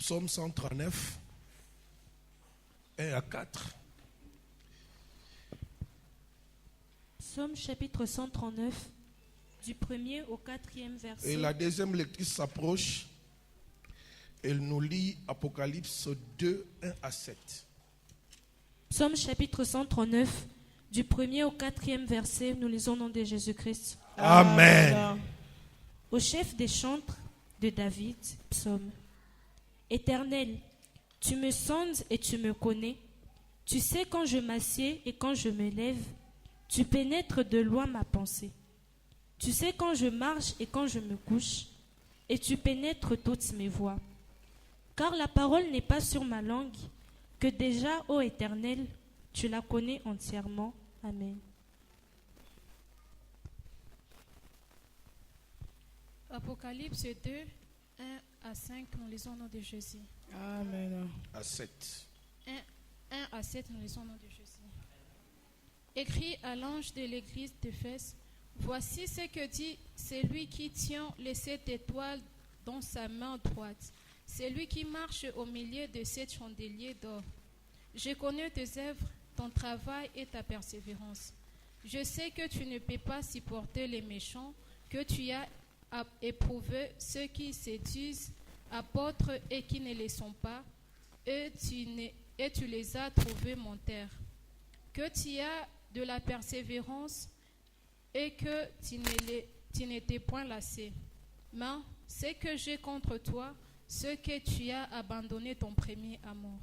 Psaume 139, 1 à 4. Psaume chapitre 139, du 1er au 4e verset. Et la deuxième lectrice s'approche. Elle nous lit Apocalypse 2, 1 à 7. Psaume chapitre 139, du 1er au 4e verset. Nous lisons au nom de Jésus-Christ. Amen. Au chef des chantres de David, psaume. Éternel, tu me sondes et tu me connais. Tu sais quand je m'assieds et quand je me lève. Tu pénètres de loin ma pensée. Tu sais quand je marche et quand je me couche. Et tu pénètres toutes mes voies. Car la parole n'est pas sur ma langue, que déjà, ô Éternel, tu la connais entièrement. Amen. Apocalypse 2, 1 à 5, nous lisons au nom de Jésus. Amen. À 7. 1 à 7, nous lisons au nom de Jésus. Écrit à l'ange de l'église d'Éphèse, voici ce que dit celui qui tient les 7 étoiles dans sa main droite, celui qui marche au milieu de 7 chandeliers d'or. Je connais tes œuvres, ton travail et ta persévérance. Je sais que tu ne peux pas supporter les méchants, que tu as éprouvé ceux qui séduisent, apôtres et qui ne le sont pas, et tu les as trouvés menteurs. Que tu as de la persévérance et que tu n'étais point lassé. Mais ce que j'ai contre toi, c'est que tu as abandonné ton premier amour.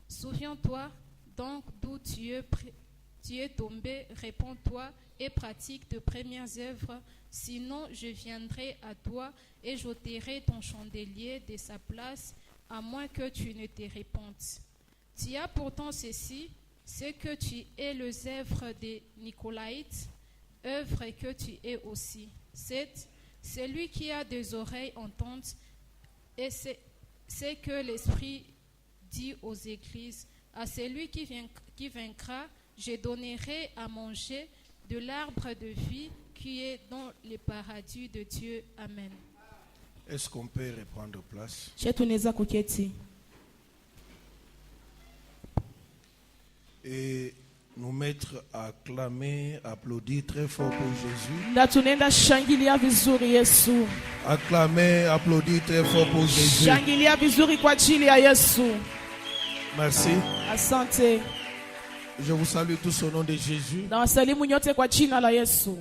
Souviens-toi donc d'où tu es tombé, réponds-toi et pratique tes premières œuvres, sinon je viendrai à toi et j'ôterai ton chandelier de sa place, à moins que tu ne te répandes. Tu as pourtant ceci, c'est que tu es les œuvres des Nicolaïtes, œuvre que tu es aussi. 7. Celui qui a des oreilles entende, et c'est que l'Esprit dit aux églises. À celui qui vaincra, je donnerai à manger de l'arbre de vie qui est dans le paradis de Dieu. Amen. Est-ce qu'on peut reprendre place? Et nous mettre à acclamer, applaudir très fort pour Jésus. Acclamer, applaudir très fort pour Jésus. Merci. Asante. Je vous salue tous au nom de Jésus. Na wasalimu nyote kwa jina la Yesu.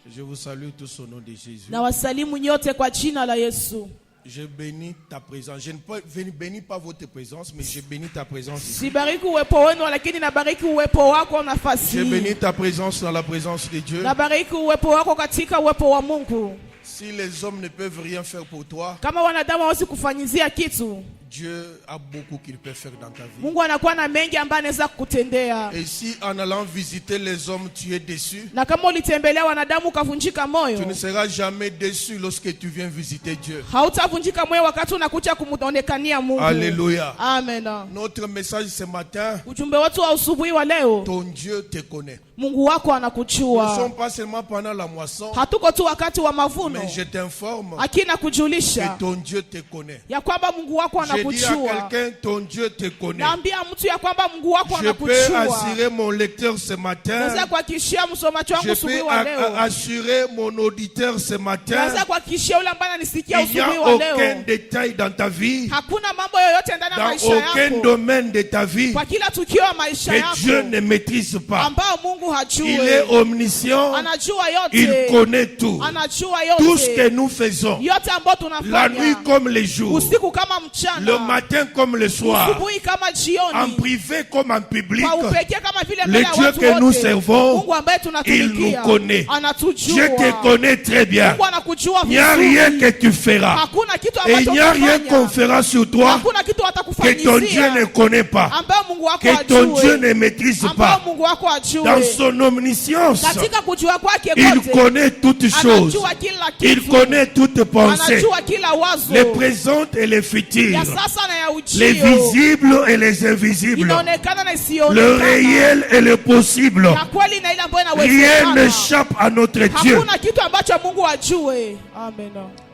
Je vous salue tous au nom de Jésus. Na wasalimu nyote kwa jina la Yesu. Je bénis ta présence. Je ne bénis pas votre présence, mais je bénis ta présence ici. Sibariki uwepo wenu lakini nabariki uwepo wako nafasi. Je bénis ta présence dans la présence de Dieu. Nabariki uwepo wako katika uwepo wa Mungu. Si les hommes ne peuvent rien faire pour toi, kama wanadamu hawezi kufanyizia kitu, Dieu a beaucoup qu'il peut faire dans ta vie. Mungu anakuwa na mengi ambayo anaweza kukutendea. Et si en allant visiter les hommes tu es déçu, na kama ulitembelea wanadamu ukavunjika moyo, tu ne seras jamais déçu lorsque tu viens visiter Dieu. Hautavunjika moyo wakati unakuja kumuonekania Mungu. Alléluia. Amen. Notre message ce matin, ujumbe wetu wa asubuhi wa leo, ton Dieu te connaît. Mungu wako anakujua. Nous ne sommes pas seulement pendant la moisson, hatuko tu wakati wa mavuno, mais je t'informe akina kujulisha que ton Dieu te connaît. ya kwamba Mungu wako anakujua. Je dis à quelqu'un, ton Dieu te connaît. Naambia mtu ya kwamba Mungu wako anakujua. Je peux assurer mon lecteur ce matin. Naweza kuhakikishia msomaji wangu asubuhi wa leo. Je peux assurer mon auditeur ce matin. Naweza kuhakikishia yule ambaye ananisikia asubuhi wa leo. Il n'y a aucun détail dans ta vie. Hakuna mambo yoyote ndani ya maisha yako. Dans aucun domaine de ta vie. Kwa kila tukio ya maisha yako. Que Dieu ne maîtrise pas. Ambao Mungu hajui. Il est omniscient. Anajua yote. Il connaît tout. Anajua yote. Tout ce que nous faisons. Yote ambayo tunafanya. La nuit comme les jours. Usiku kama mchana. Le matin comme le soir. Usubuhi kama jioni. En privé comme en public. Kwa upekee kama vile le Dieu que nous servons, Mungu ambaye tunatumikia, il nous connaît. Anatujua. Je te connais très bien. Mungu anakujua vizuri. Il n'y a rien que tu feras. Hakuna kitu et ambacho il n'y a rien qu'on fera sur toi hakuna kitu atakufanyizia que ton Dieu ne connaît pas. Ambayo Mungu wako que ton Dieu ne maîtrise pas. Mungu wako ajue. Dans son omniscience, katika kujua kwake kote, il connaît toutes choses. Anajua kila kitu. Il connaît toutes pensées. Anajua kila wazo. Les présentes et les futures. Ya sasa na ya ujio. Les visibles et les invisibles. Inaonekana na isiyoonekana. Le réel et le possible. Ya kweli na ile ambayo inawezekana. Rien n'échappe à notre Dieu. Hakuna kitu ambacho Mungu ajue. Amen.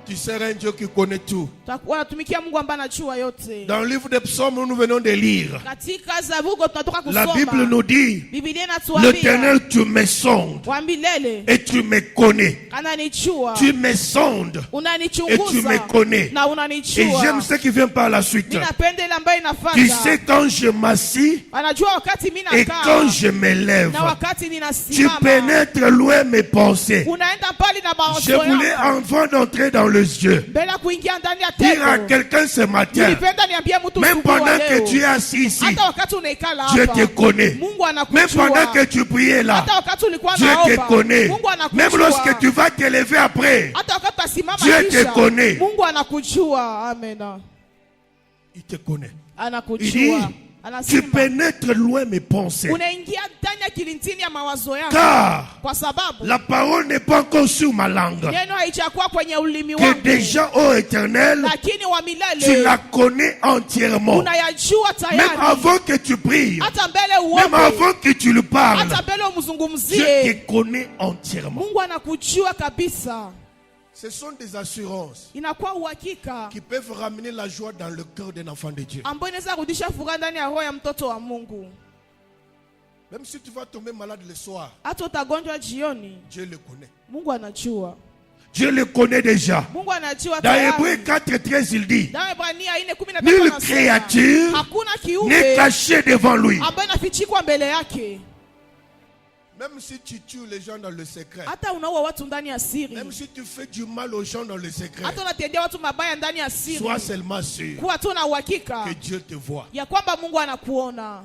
Tu seras un Dieu qui connaît tout. Wanatumikia Mungu ambaye anajua yote. Dans le livre des psaumes, nous venons de lire. Katika Zaburi tunatoka kusoma. La Bible nous dit, Biblia inatuambia, l'Éternel, tu me sondes wa milele et tu me connais. ananichua. Tu me sondes et tu Unanichunguza me connais. na Et unanichua. j'aime ce qui vient par la suite. Ninapenda ile ambayo Tu inafuata. sais quand je m'assis Anajua wakati mimi et nakaa quand je me lève. na wakati Tu ninasimama. pénètres loin mes pensées. Unaenda mbali na Je mawazo voulais, yangu. avant d'entrer dans les yeux, Mbele ya kuingia ndani ya dire à tendo. quelqu'un ce matin, Nilipenda niambie mtu même asubuhi wa pendant que leo. tu es assis ici, Hata wakati unaikala Dieu hapa. te connaît. Mungu Même anakujua. pendant que tu priais là, Hata wakati ulikuwa Dieu te naomba. connaît. Mungu anakujua. Même lorsque tu vas te lever après, Hata wakati utasimama Dieu te kisha. connaît. Mungu anakujua. Amen. il te connaît. Il dit, Anakujua. tu Anasema pénètres loin mes pensées. unaingia ndani ya kilintini ya mawazo yako. Car Kwa sababu la parole n'est pas encore sur ma langue. neno haijakuwa kwenye ulimi Que wangu. déjà, ô Éternel, Lakini wa tu milele la connais entièrement. unayajua Même tayari. avant que tu pries, Hata mbele même uombe. avant que tu lui parles, Hata mbele Dieu umzungumzie. te connaît entièrement. Mungu anakujua kabisa. Ce sont des assurances Inakuwa uhakika qui peuvent ramener la joie dans le cœur d'un enfant de Dieu. ambayo inaweza rudisha furaha ndani ya roho ya mtoto wa Mungu. Même si tu vas tomber malade le soir, Hata utagonjwa jioni, Dieu le connaît. Mungu anajua. Dieu le connaît déjà. Mungu anajua Dans tayari. Hébreux 4:13, il dit, Dans Waebrania 4:13 nulle anasema, créature hakuna n'est kiumbe cachée devant lui. ambaye inafichikwa mbele yake. Même si tu tues les gens dans le secret, Hata unaua watu ndani ya siri. même si tu fais du mal aux gens dans le secret, Hata unatendea watu mabaya ndani ya siri. sois seulement sûr Kuwa tu na uhakika que Dieu te voit, ya kwamba Mungu anakuona.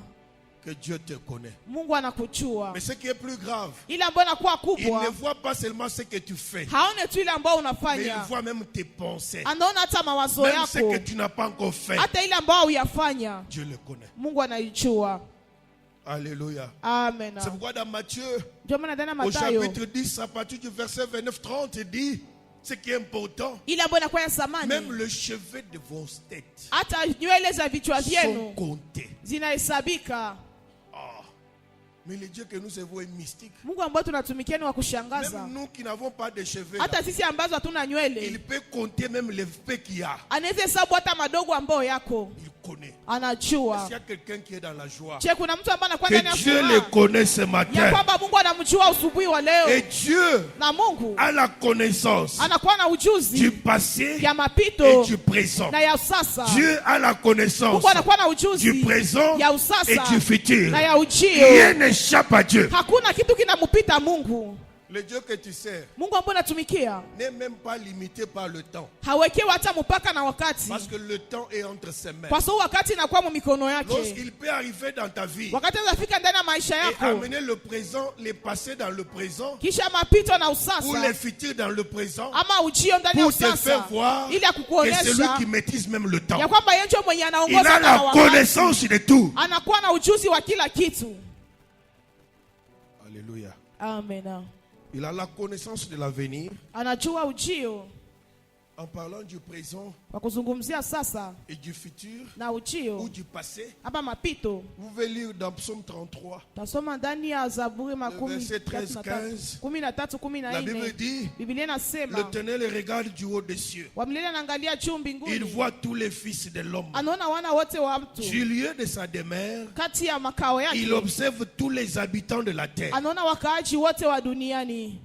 que Dieu te connaît. Mungu anakujua. Mais ce qui est plus grave, Ile ambayo inakuwa il ne kubwa, voit pas seulement ce que tu fais, haone tu ile ambayo mais il unafanya. voit même tes pensées. Anaona hata mawazo Même ce que yako. tu n'as pas encore fait, Hata ile ambayo huyafanya. Dieu le connaît. Mungu anaijua. Alléluia. Amen. C'est pourquoi dans Matthieu, Ndio maana ndani ya au Mathayo chapitre 10, à partir du verset 29-30, il dit, ce qui est important, ile ambayo inakuwa ya samani, même le cheveu de vos têtes hata nywele za vichwa sont vyenu comptés. zinahesabika. Mais le Dieu que nous servons est mystique. Mungu ambaye tunatumikia ni wa kushangaza. Même nous qui n'avons pas de cheveux, là, Hata sisi ambazo hatuna il nywele, peut compter même les faits qu'il y a. anaweza hesabu hata madogo ambayo yako. Il connaît. Anajua. S'il y a quelqu'un qui est dans la joie, Je, kuna mtu ambaye anakuwa ndani que ya Dieu le furaha connaît ce ya matin. kwamba Mungu anamjua asubuhi wa leo, Et Dieu na Mungu a la connaissance anakuwa na du ujuzi passé ya et mapito du présent. na ya usasa. Dieu a la connaissance Mungu anakuwa na du ujuzi présent ya et usasa du futur. na ya ujio. Rien n'échappe à Dieu. Hakuna kitu kinamupita Mungu. Le Dieu que tu sers Mungu ambaye unatumikia n'est même pas limité par le temps. hawekewi hata mpaka na wakati, Parce que le temps est entre ses mains. kwa sababu wakati inakuwa mu mikono yake. Lorsqu'il peut arriver dans ta vie Wakati anafika ndani ya maisha et yako, amener le présent, les passés dans le présent, kisha mapito na ou les usasa futurs dans le présent, ama ujio ndani ya pour te faire usasa, voir ili ya que c'est lui kukuonyesha qui maîtrise même le temps. ya kwamba yeye ndio mwenye Il anaongoza a hata na la wakati. connaissance de tout. Anakuwa na ujuzi wa kila kitu. Alléluia. Amen. Il a la connaissance de l'avenir Anajua ujio en parlant du présent wa kuzungumzia sasa et du futur na ou ujio du passé. ama mapito. Vous pouvez lire dans Psaume 33. Tasoma ndani ya Zaburi verset 13, 13:13 La Bible 14. dit, Biblia inasema l'Éternel regarde du haut des cieux. wa milele anaangalia juu Il mbinguni, voit tous les fils de l'homme. anaona wana wote wa mtu Du lieu de sa demeure, kati ya makao il yake, observe tous les habitants de la terre. anaona wakaaji wote wa duniani.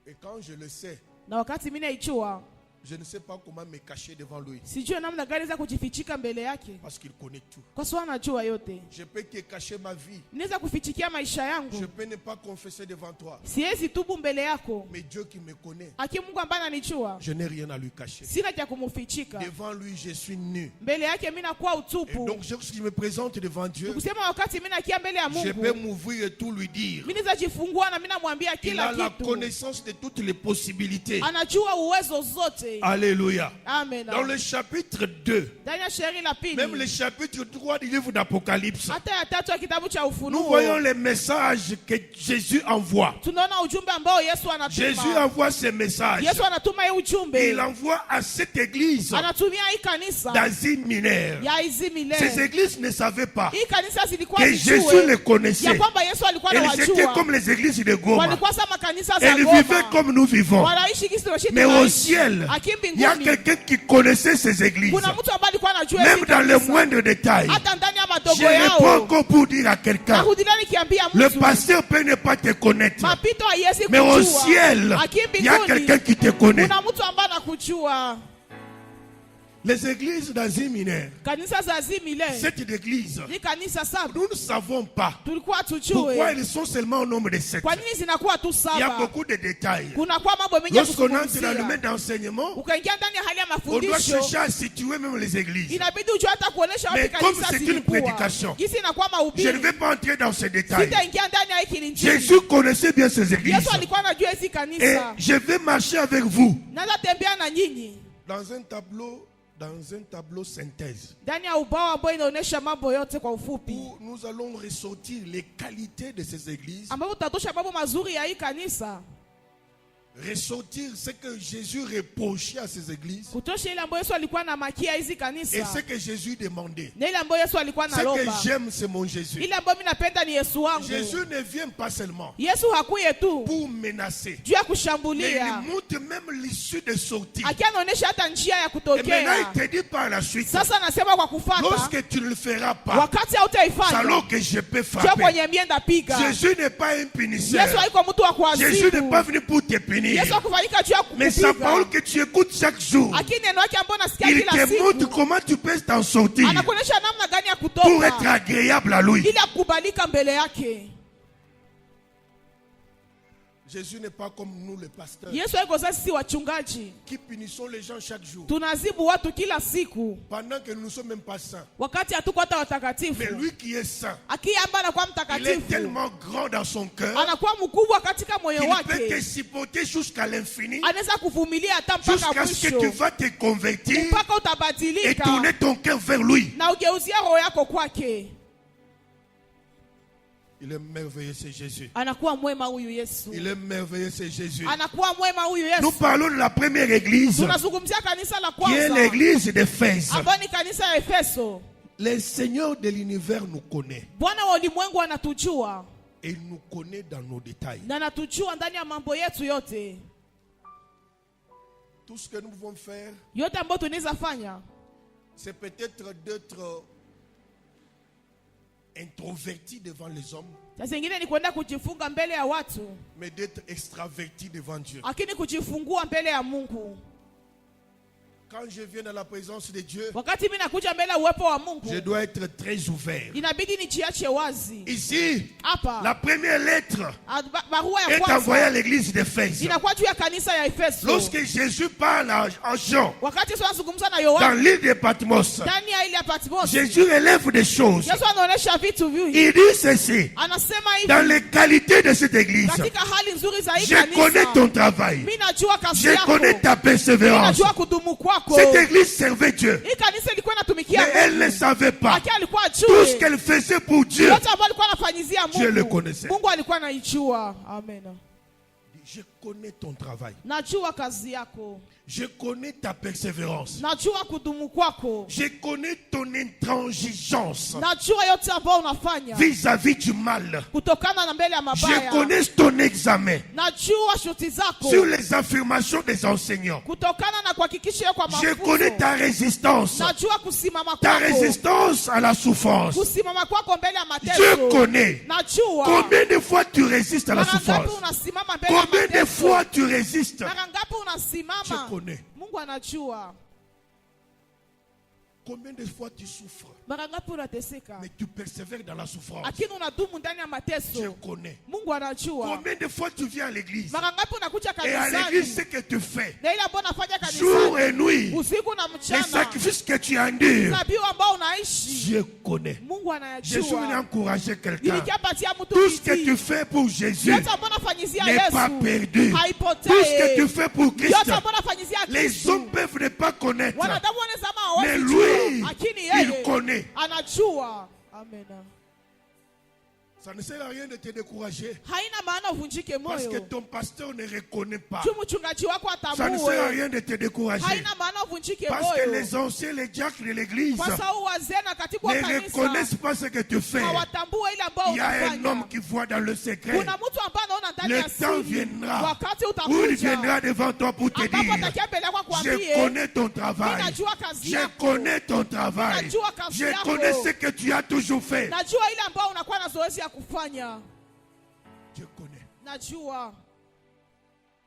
Et quand je le sais, Na wakati mimi naijua, je ne sais pas comment me cacher devant lui. sijui namna gani za kujifichika mbele yake, Parce qu'il connaît tout. kwa sababu anajua yote. Je peux te cacher ma vie. Naweza kufichikia maisha Je yangu, peux ne pas confesser devant toi. siwezi tubu mbele yako, Mais Dieu qui me connaît, aki Mungu ambaye ananijua, je n'ai rien à lui cacher. sina cha kumufichika. Devant lui, je suis nu. Mbele yake mimi nakuwa Et utupu. donc, lorsqu'il me présente devant Dieu, Kusema wakati mimi nakia mbele ya je peux Mungu, m'ouvrir et tout lui dire. mimi naweza jifungua na mimi namwambia Il kila a la kitu. connaissance de toutes les possibilités. Anajua uwezo zote. Alléluia. Amen. Dans le chapitre 2, Ndani ya shairi la pili. même le chapitre 3 du livre d'Apocalypse, Hata ya tatu ya kitabu cha nous Ufunuo. voyons les messages que Jésus envoie. Tunaona ujumbe ambao Yesu Jésus anatuma. envoie ces messages. Yesu anatuma hii ujumbe. Il envoie à cette église Anatumia hii kanisa d'Asie mineure. ya Asia Minere. Ces églises ne savaient pas Hii kanisa zilikuwa que zijue Jésus les connaissait. ya kwamba Yesu alikuwa Elles étaient anawajua. comme les églises de Goma. Walikuwa sama kanisa za Elles Goma. vivaient comme nous vivons. Wanaishi kisi tunaishi Mais au tunaishi. ciel, Aki il y a mbinguni. quelqu'un qui connaissait ces églises. Kuna mtu ambaye alikuwa anajua Même hizi dans les kanisa. moindres détails. Hata ndani ya Je madogo réponds yao. encore pour dire à quelqu'un. Narudilia nikiambia Le mtu. pasteur peut ne pas te connaître. Mapito haiwezi Mais au kujua. ciel, Aki il y a mbinguni. quelqu'un qui te connaît. Kuna mtu ambaye anakujua. Les églises d'Asie mineure, Kanisa za Asia Minere. cette église, Ni kanisa saba. nous ne savons pas Tulikuwa pourquoi tujue. ils sont seulement au nombre de 7. Kwa nini zinakuwa tu Il y a saba? beaucoup de détails. Kuna kwa mambo mengi ya Lorsqu'on entre dans le kuzungumzia. domaine d'enseignement, Ukaingia ndani ya hali ya on doit mafundisho. chercher à situer même les églises. Inabidi ujue hata kuonesha Mais wapi comme kanisa c'est une zilikuwa. prédication, Jinsi inakuwa Je ne mahubiri. vais pas entrer dans ces détails. Sitaingia ndani ya hiki injili. Jésus connaissait bien ces églises. Yesu alikuwa anajua hizi Et kanisa. je vais marcher avec vous Naweza tembea na nyinyi dans un tableau synthèse ndani ya ubao ambao inaonyesha mambo yote kwa ufupi, où nous allons ressortir les qualités de ces églises, ambapo tutatosha mambo mazuri ya hii kanisa, ressortir ce que Jésus reprochait à ces églises kutosha ile ambayo Yesu alikuwa na makia hizi et kanisa, ce que Jésus demandait. na ile ambayo Yesu alikuwa Ce que analomba. j'aime, c'est mon Jésus. Ile ambayo mimi napenda ni Yesu wangu. Jésus ne vient pas seulement Yesu hakuye tu pour menacer, juu ya mais kushambulia, il montre même l'issue de sortie. akiwa anaonyesha hata njia ya Et maintenant, kutokea. il te dit par la suite, Sasa nasema kwa kufuata, lorsque tu ne le feras pas, wakati c'est hautaifanya alors que je peux sio frapper. kwenye mienda piga. Jésus n'est pas un punisseur. Yesu haiko mtu wa Jésus n'est kuadhibu. pas venu pour te punir. Yesu hakufanyika juu ya Mais sa kukupiga. parole que tu écoutes chaque jour, Lakini neno yake ambayo nasikia il kila te montre siku, comment tu peux t'en sortir anakuonyesha namna gani ya pour être kutoka agréable à lui. ili akubalika mbele yake. Jésus n'est pas comme nous, les pasteurs, Yesu haiko sasa sisi wachungaji qui punissons les gens chaque jour, tunazibu watu kila siku pendant que nous ne sommes même pas saints. wakati hatuko hata Mais watakatifu. lui qui est saint, Akiamba anakuwa il est mtakatifu, tellement grand dans son cœur anakuwa mkubwa katika moyo qu'il peut te wake, supporter jusqu'à l'infini, anaweza kuvumilia hata mpaka jusqu'à ce que tu mwisho, vas te convertir mpaka et utabadilika tourner ton cœur vers lui. na ugeuzia roho yako kwake. Il est merveilleux, c'est Jésus. Anakuwa mwema huyu Yesu, Il est merveilleux, c'est Jésus. anakuwa mwema huyu Nous Yesu. parlons de la première église, Tunazungumzia kanisa la qui est kwanza l'église d'Éphèse. ambayo ni kanisa ya Efeso. Le Seigneur de l'univers nous connaît. Bwana wa ulimwengu anatujua Et il nous connaît dans nos détails. na anatujua ndani ya mambo yetu yote. Tout ce que nous pouvons faire, Yote ambayo tunaweza fanya c'est peut-être d'être introverti devant les hommes, sasa ingine ni kwenda kujifunga mbele ya watu, mais d'être extraverti devant Dieu. lakini kujifungua mbele ya Mungu. Quand je viens dans la présence de Dieu, Wakati mimi nakuja mbele ya uwepo wa Mungu, je dois être très ouvert. inabidi nijiache wazi. Ici, Hapa la première lettre barua ya est envoyée à kwanza l'église d'Éphèse. inakuwa juu ya kanisa ya Efeso. Lorsque Jésus parle en Jean, Wakati Yesu anazungumza na dans Yohana l'île de Patmos, ndani ya ile ya Patmos, Jésus relève des choses. Yesu anaonyesha vitu vingi. Il dit ceci, Anasema dans hivi, les qualités de cette église, katika hali nzuri za hii je connais kanisa, ton travail, mimi najua kazi je yako, connais ta mimi persévérance. najua kudumu kwako. Cette église servait Dieu, Hii kanisa ilikuwa mais inatumikia elle ne Mungu, savait pas lakini alikuwa tout ce ajui qu'elle faisait pour Dieu. yote ambayo alikuwa anafanyizia Dieu le Mungu. connaissait. Mungu alikuwa anaijua. Amen. Je connais ton travail, Najua kazi yako, je connais ta persévérance, najua kudumu kwako, je connais ton intransigeance najua yote ambayo unafanya vis-à-vis du mal. kutokana na mbele ya Je mabaya. connais ton examen Najua shuti zako sur les affirmations des enseignants. kutokana na kuhakikisha kwa Je connais mafunzo. ta résistance, Najua kusimama ta kwako, résistance à la souffrance. kusimama kwako mbele ya Je mateso. connais Najua combien de fois tu résistes à la mara ngapi souffrance. unasimama mbele ya Combien de mateso. fois tu résistes. Mara ngapi Je unasimama. connais. Mungu anajua. Combien de fois tu souffres, Mara ngapi unateseka? mais tu persévères dans la souffrance? Lakini unadumu ndani ya Je mateso. connais. Mungu anajua. Combien de fois tu viens à l'église Mara ngapi unakuja et à l'église, ce kanisani? que tu fais, Na ile ambayo unafanya jour et kanisani nuit, usiku na les mchana, sacrifices que tu endures, nabii ambao unaishi, je connais. Mungu Je suis venu anayajua. encourager quelqu'un. Nilikiapatia mtu Tout ce que bidii. tu fais pour Jésus Yote ambayo unafanyizia n'est pas Yesu perdu. Tout ce que haipotei. tu fais pour Christ, Yote ambayo unafanyizia les Kristo, hommes peuvent ne pas connaître, wanadamu wanasema mais hawezi lui, jua, lakini il yeye connaît. anajua. Amen. Ça ne sert à rien de te décourager Haina maana uvunjike parce que moyo. ton pasteur ne reconnaît pas. Tu mchungaji wako Ça ne sert à atambue. rien de te décourager Haina maana uvunjike parce que moyo. les anciens, les diacres de l'église Kwa sababu wazee na katibu wa ne kanisa reconnaissent pas ce que tu fais. hawatambue ile ambayo Il y a un homme unafanya. qui voit dans le secret. Kuna mtu ambaye anaona ndani Le ya temps siri. viendra Wakati où il utakuja viendra devant toi pour te ambapo dire, atakia mbele yako je akwambie, connais ton travail. ninajua kazi Je yako. connais ton travail. Ninajua kazi Je yako. connais ce que tu as toujours fait. Najua ile ambayo unakuwa na zoezi ya kufanya. Je connais. Najua.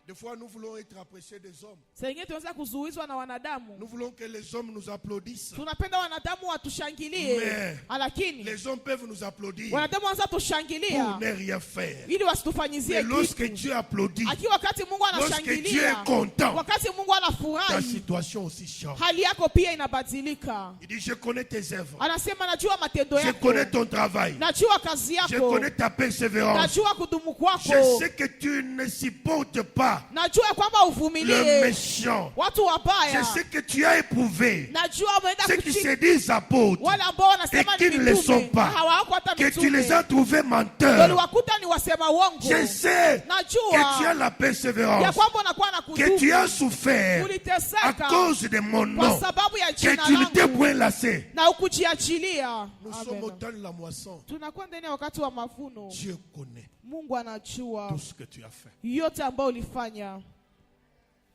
Des fois, nous voulons être appréciés des hommes. Saa ingine tunaweza kuzuizwa na wanadamu. Nous voulons que les hommes nous applaudissent. Tunapenda wanadamu watushangilie. Mais Lakini les hommes peuvent nous applaudir wanadamu wanza pour tushangilia ne rien faire. ili wasitufanyizie Mais lorsque kitu. Dieu applaudit, Aki wakati Mungu lorsque Dieu anashangilia, est content, wakati Mungu ta anafurahi, situation aussi change. hali yako pia inabadilika. Il dit, je connais tes œuvres. Anasema najua matendo Je yako. connais ton travail. Najua kazi Je yako. connais ta persévérance. Najua kudumu Je kwako. sais que tu ne supportes pas Najua kwamba le uvumilie méchant. watu Je wabaya. sais que tu as éprouvé Najua umeenda ceux qui se kuchika disent apôtres wale ambao wanasema et qui ni ne le sont mitume pas. na hawako hata que tu les mitume. as trouvés menteurs. Uliwakuta ni wasema uongo. Je sais que tu Najua as la ya persévérance, kwamba unakuwa na que tu as kudumu. souffert à Uliteseka cause de mon kwa nom, sababu ya que jina tu ne t'es langu point lassé. na ukujiachilia. Nous Amen. sommes au temps de la moisson. Tunakuwa ndani ya wakati wa mavuno. Dieu connaît Mungu anajua tout ce que tu as fait. yote ambayo ulifanya.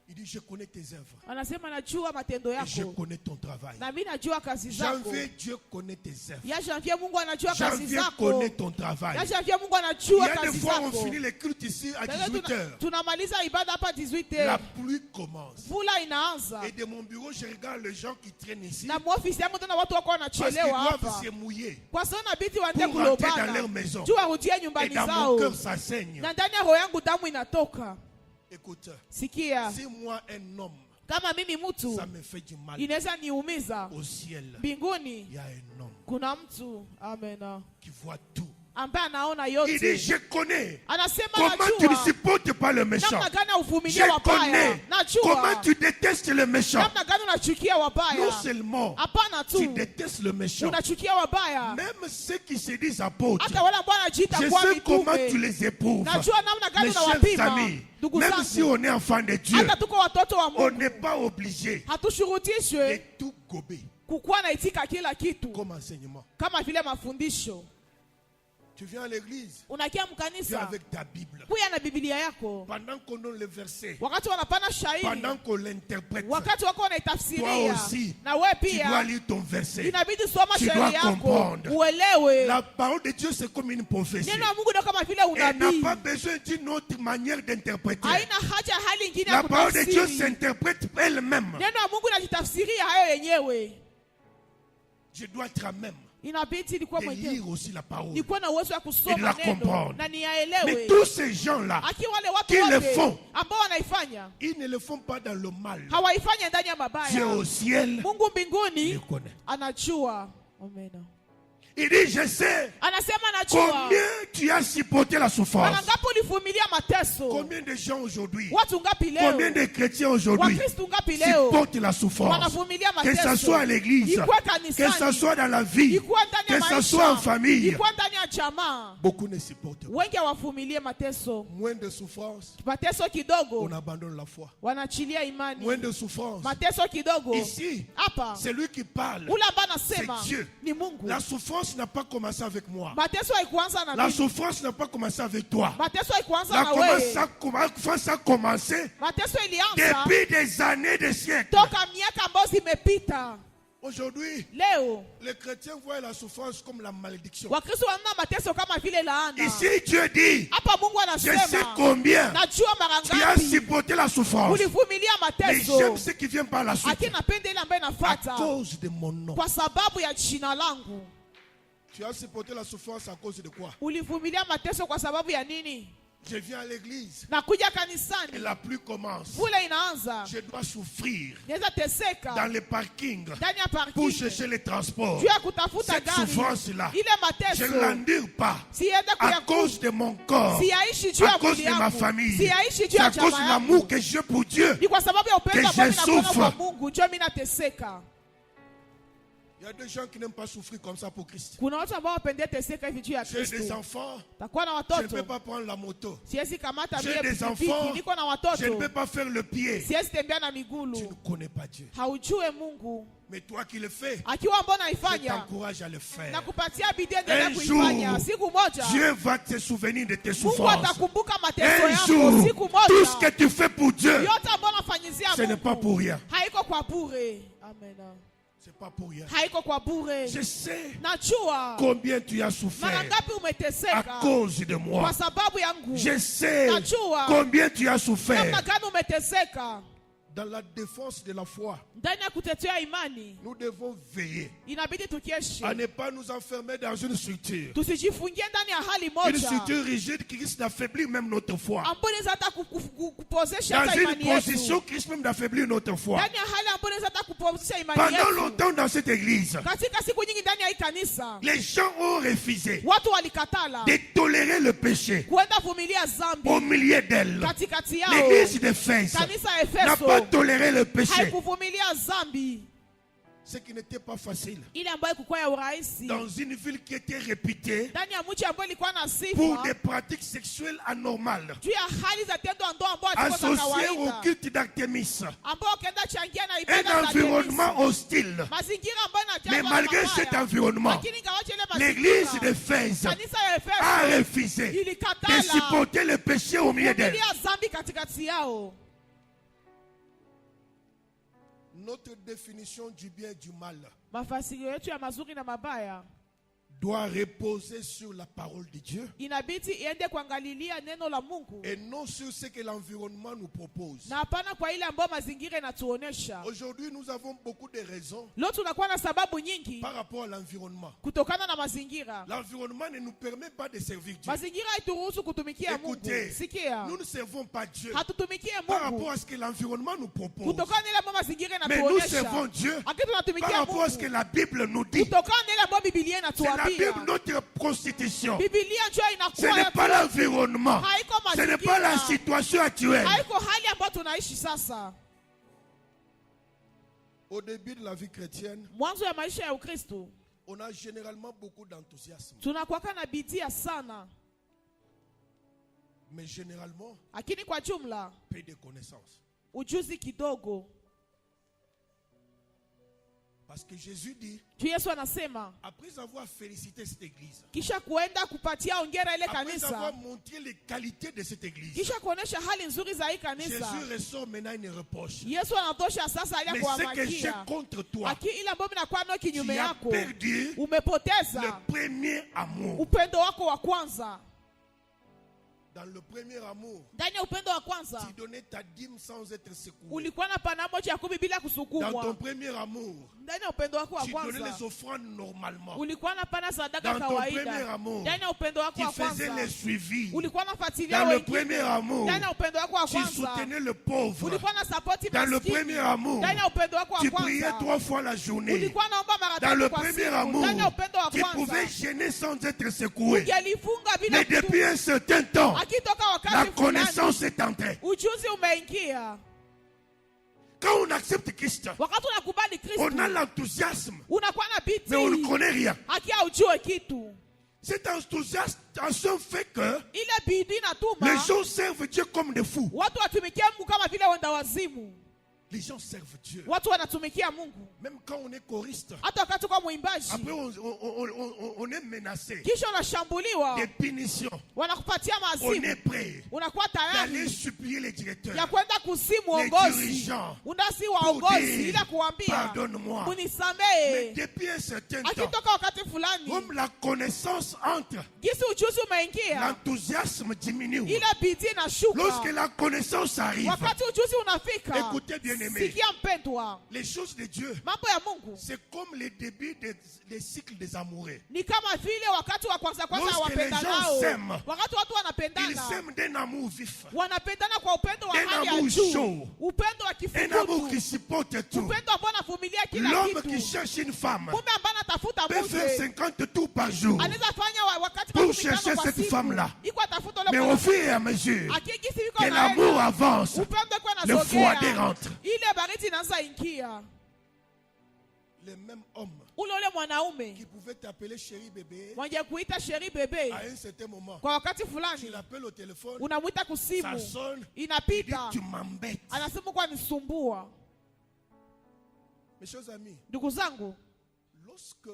Il dit, je connais tes œuvres Anasema najua matendo et je yako connais ton travail. na mimi najua kazi zako. Janvier, Dieu connaît tes œuvres. Ya janvier Mungu anajua kazi Janvier zako. connaît ton travail. Ya janvier Mungu Il y anajua a des kazi fois, on zako. finit les cultes ici à Sasa 18 heures. tunamaliza ibada hapa 18 La heures. pluie commence. Vula inaanza. Et de mon bureau, je regarde les gens qui traînent ici. Na mwofisi yangu tuna watu wako Parce qu'ils wanachelewa doivent hapa. se mouiller Kwa sababu inabidi waende pour rentrer dans kulobana. leur maison. Juu warudie Et nyumbani dans mon zao. cœur, ça saigne. Na ndani ya roho yangu damu inatoka. Écoute, Sikia. si moi, un homme, Kama mimi mtu ça me fait du mal. inaweza niumiza. Au ciel, Mbinguni il y a un homme kuna mtu amen qui voit tout. ambaye anaona Il dit, yote. je connais Anasema comment tu ne najua supportes pas le méchant. namna gani uvumilie Je wabaya. connais comment Najua tu détestes le méchant. namna gani unachukia Non wabaya. seulement Hapana tu tu détestes le méchant, unachukia wabaya. même ceux qui se disent apôtres, Hata wale ambao wanajiita je kuwa sais comment tu mitume. les éprouves. Najua namna gani Mes chers unawapima. amis, Ndugu même si zangu, on est enfant de Dieu, hata tuko watoto wa on Mungu, n'est pas obligé de hatushurutishwe tout gober kukuwa naitika kila kitu comme enseignement. kama vile mafundisho. Tu viens à l'église, Unakia viens mkanisa avec ta Bible. kuya na Biblia yako, Pendant qu'on donne le verset, wakati wanapana shairi, pendant qu'on l'interprète, wakati wako toi wanaitafsiria, aussi, na wewe tu dois pia lire ton verset. inabidi soma Tu shairi dois yako comprendre. uelewe. La parole de Dieu, c'est comme une prophétie. Neno la Mungu ndio kama vile Elle n'a unabii, pas besoin d'une autre manière d'interpréter. haina haja hali ingine ya La parole de Dieu kutafsiri. s'interprète elle-même. Neno la Mungu inajitafsiria hayo yenyewe. Je dois être à même Inabidi ilikuwa de mwenyewe lire aussi la parole. nikuwa na uwezo wa Et de kusoma la neno comprendre. na Mais niyaelewe. tous ces gens-là, Aki wale watu qui le wote font, ambao wanaifanya ils ne le font pas dans le mal. hawaifanya ndani ya Dieu mabaya. au ciel Mungu le mbinguni connaît. anajua. Amen. Il dit, je sais Anasema anajua combien tu as supporté la mara souffrance. ngapi ulivumilia mateso. Combien de gens aujourd'hui, Watu ngapi combien leo, de chrétiens aujourd'hui Wakristo ngapi leo supportent la souffrance. wanavumilia Que ce mateso, soit à l'église, ikuwe que ce kanisani, soit dans la vie, ikuwe ndani ya que ce soit en maisha, famille. ikuwe ndani ya jamaa. Beaucoup ne supportent pas. Wengi hawavumilie mateso. Moins de souffrance, Mateso kidogo on abandonne la foi. wanaachilia imani. Moins de souffrance. Mateso kidogo Ici, hapa, c'est lui qui parle. ule ambaye anasema C'est Dieu. ni Mungu. La souffrance n'a pas commencé avec moi. Mateso haikuanza na La mimi. souffrance n'a pas commencé avec toi. Mateso haikuanza La na wewe. souffrance a commencé Mateso ilianza depuis des années, des siècles. toka miaka ambayo zimepita. Aujourd'hui, Leo les chrétiens voient la souffrance comme la malédiction. Wakristo wanaona mateso kama vile laana. Ici, Dieu dit, Hapa Mungu je sais anasema, combien najua mara tu as ngapi supporté la souffrance. ulivumilia Mais mateso. j'aime ce qui vient par la suite. Lakini napenda ile ambayo À inafuata cause de mon nom. kwa sababu ya jina langu. Tu as supporté la souffrance à cause de quoi? Ulivumilia mateso kwa sababu ya nini? Je viens à l'église Nakuja et kanisani, la pluie commence. vula inaanza, Je dois souffrir naweza dans teseka les parkings ndani ya pour parking chercher les transports. juu ya kutafuta Cette gari. souffrance-là, Ile je ne mateso l'endure pas siende à cause de mon corps, siyaishi juu à ya cause mwili de ma yangu, famille. siyaishi juu C'est ya à cause de jamaa l'amour yangu. que j'ai pour Dieu. Ni kwa sababu ya upendo que ambao je ninakuwa souffre. kwa Mungu ndio mimi nateseka. Il y a des gens qui n'aiment pas souffrir comme ça pour Christ. Kuna watu ambao wapendea teseka hivi juu ya J'ai des Kristo. enfants, Takuwa na je ne peux watoto, pas prendre la moto. siwezi kamata J'ai vile des pikipiki, enfants, niko na Je ne watoto, peux pas faire le pied. siwezi tembea na Tu migulu. ne connais pas Dieu. Haujue Mungu, Mais toi qui le fais, akiwa ambao je naifanya t'encourage à le faire. nakupatia bidii, endelea Un kuifanya. jour, Siku moja Dieu va te souvenir de tes Mungu souffrances. atakumbuka mateso Un yako. jour, Siku tout ce que moja tu fais pour Dieu, yote ambao nafanyizia ce n'est pas pour Mungu rien. haiko kwa bure. Amen. C'est pas pour rien. Haiko kwa bure. Je sais Najua combien tu as mara souffert ngapi à umeteseka cause de moi. kwa sababu yangu. Je sais Najua combien tu as souffert. namna gani umeteseka. Dans la défense de la foi, Ndani ya kutetea imani nous devons veiller inabidi tukeshe, à ne pas nous enfermer dans une structure. tusijifungie ndani ya hali Une moja structure rigide qui risque d'affaiblir même notre foi. ambayo inaweza hata kupozesha Dans hata une imani position yetu, qui risque même d'affaiblir notre foi. ndani ya hali ambayo inaweza hata kupozesha imani Pendant yetu. longtemps dans cette église, Katika siku nyingi ndani ya hii kanisa les gens ont refusé watu walikatala de tolérer le péché kuenda vumilia zambi au milieu d'elles. katikati yao. L'église d'Éphèse Kanisa ya n'a pas Efeso toléré le péché. haikuvumilia zambi, Ce qui n'était pas facile. ile ambayo ilikuwa ya urahisi Dans une ville qui était réputée ndani ya mji ambayo ilikuwa na pour sifa des pratiques sexuelles anormales, juu ya hali za tendo la ndoa ambao haziko za associées au kawaida, culte d'Artémis. ambao ukienda changia na Un ibada za environnement Artemis. hostile. Mazingira ambayo Mais yanajazwa na malgré mabaya. cet environnement, Lakini ingawaje ile l'église mazingira, d'Éphèse kanisa ya a Efeso refusé de ilikatala supporter le péché au milieu d'elles. kuvumilia zambi katikati yao. Notre définition du bien et du mal Mafasirio yetu ya mazuri na mabaya doit reposer sur la parole de Dieu inabidi iende kuangalilia neno la Mungu et non sur ce que l'environnement nous propose. na hapana kwa ile ambayo mazingira inatuonesha. Aujourd'hui, nous avons beaucoup de raisons Leo tunakuwa na sababu nyingi par rapport à l'environnement. kutokana na mazingira. L'environnement ne nous permet pas de servir Dieu. Mazingira haituruhusu kutumikia Mungu. Écoutez, Sikia, nous ne servons pas Dieu hatutumikie par Mungu rapport à ce que l'environnement nous propose, kutokana na ile ambayo mazingira mais nous inatuonesha, servons Dieu lakini par tunatumikia rapport à ce que Mungu la Bible nous dit. kutokana na ile ambayo Biblia C'est la inatuambia. Bible, notre constitution. Biblia ndio Ce inakuwa n'est pas yetu. l'environnement. Haiko Ce n'est mazingira. pas la situation actuelle. Haiko hali ambayo tunaishi sasa. Au début de la vie chrétienne, Mwanzo ya maisha ya Ukristo on a généralement beaucoup d'enthousiasme. tunakuwa na bidii sana, Mais généralement, lakini kwa jumla peu de connaissances. ujuzi kidogo. Parce que Jésus dit, Juu Yesu anasema après avoir félicité cette église, kisha kuenda kupatia ongera ile après avoir kanisa, montré les qualités de cette église, kisha kuonesha hali nzuri za hii kanisa, Jésus ressort maintenant une reproche. Yesu anatosha sasa ile Mais ce que j'ai kuwamakia contre toi, aki ile ambayo mnakuwa nayo tu kinyume as yako, perdu umepoteza le premier amour. upendo wako wa kwanza. Dans le premier amour, Ndani ya upendo wa kwanza tu donnais ta dîme sans être secoué. ulikuwa na pana moja ya kumi bila Dans ton kusukumwa. premier amour, Ndani ya upendo wako wa tu donnais kwanza les offrandes normalement. ulikuwa na pana sadaka Dans ton premier kawaida. amour, Ndani ya upendo wako tu wa faisais kwanza les suivis. ulikuwa nafuatilia Dans le wengine. premier amour, Ndani ya upendo wako wa tu kwanza soutenais le pauvre. ulikuwa na sapoti Dans le maskini. premier amour, Ndani ya upendo wako wa tu priais kwanza 3 fois la journée. ulikuwa naomba mara Dans le tatu kwa premier siku. amour, Ndani ya upendo wa tu kwanza pouvais gêner sans être secoué. ungelifunga bila Mais depuis un certain temps, akitoka la wakati fulani connaissance est entrée. ujuzi umeingia. Quand on accepte Christ, Wakati unakubali Kristo on a l'enthousiasme, unakuwa na mais on ne bidii connaît rien. haki ujue kitu. Cet enthousiasme fait que Ile bidii les natuma gens servent Dieu comme des fous. watu watumikie Mungu kama vile wenda wazimu. Les gens servent Dieu. Watu wanatumikia Mungu. Même quand on est choriste, Hata wakati kwa mwimbaji. après on est menacé. Kisha unashambuliwa. Des punitions. Wanakupatia On mazimu. est prêt Unakuwa d'aller tayari supplier les directeurs. ya kwenda kusimu Les uongozi. dirigeants. Unasi Pour waongozi dire, ila kuambia pardonne-moi. Mais munisamehe. depuis un certain temps, Akitoka wakati fulani, comme la connaissance entre, gisi ujuzi umeingia, l'enthousiasme diminue. ile bidii inashuka. Lorsque la connaissance arrive, Wakati ujuzi unafika, écoutez bien aimé, sikia mpendwa, les choses de Dieu, mambo ya Mungu c'est comme le début des cycles des amoureux. ni kama vile wakati wa kwanza Lorsque les gens wapendanao. s'aiment, Wakati watu Ils wanapendana, s'aiment d'un amour vif, wanapendana kwa upendo wa Un hali ya amour juu, chaud. upendo wa un amour qui kifukutu, supporte tout. upendo ambao anavumilia kila L'homme qui kitu. cherche une femme Mume ambaye anatafuta peut faire mke 50 tours par jour. anaweza fanya wakati Pour makumi tano chercher kwa cette siku. femme-là. Iko atafuta ule Mais au mwanamke. fur et à mesure Akigisi yuko que anaenda, l'amour avance, upendo iko le inasogea, froid rentre. ile baridi inaanza ingia. Le même homme Ule mwanaume qui pouvait t'appeler chéri bébé, mwenye kuita sheri bebe à un certain moment, kwa wakati tu fulani l'appelles au téléphone, unamwita ça kusimu, sonne, il dit inapita, tu m'embêtes. anasema kwa nisumbua. Mes chers amis, Ndugu zangu, lorsque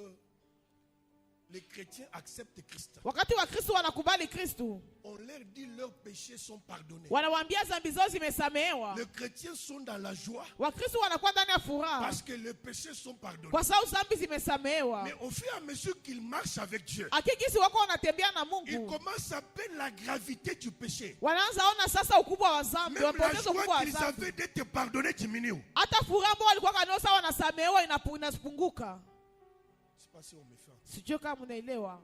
les chrétiens acceptent Christ, wakati wa Kristo wanakubali Kristo, on leur dit leurs péchés sont pardonnés. wanawaambia dhambi zao zimesamehewa. Les chrétiens sont dans la joie Wakristo wanakuwa ndani ya furaha parce que les péchés sont pardonnés. kwa sababu dhambi zimesamehewa. Mais au fur et à mesure qu'ils marchent avec Dieu, Akigisi wako wanatembea na ils Mungu, commencent à peine la gravité du péché. wanaanza ona sasa ukubwa wa dhambi, Même la wapoteza ukubwa joie wa qu'ils dhambi. avaient d'être pardonnés diminue. Hata furaha ambao walikuwa kanosa wanasamehewa inapunguka. Je sais pas si on me fait. Sijui kama mnaelewa.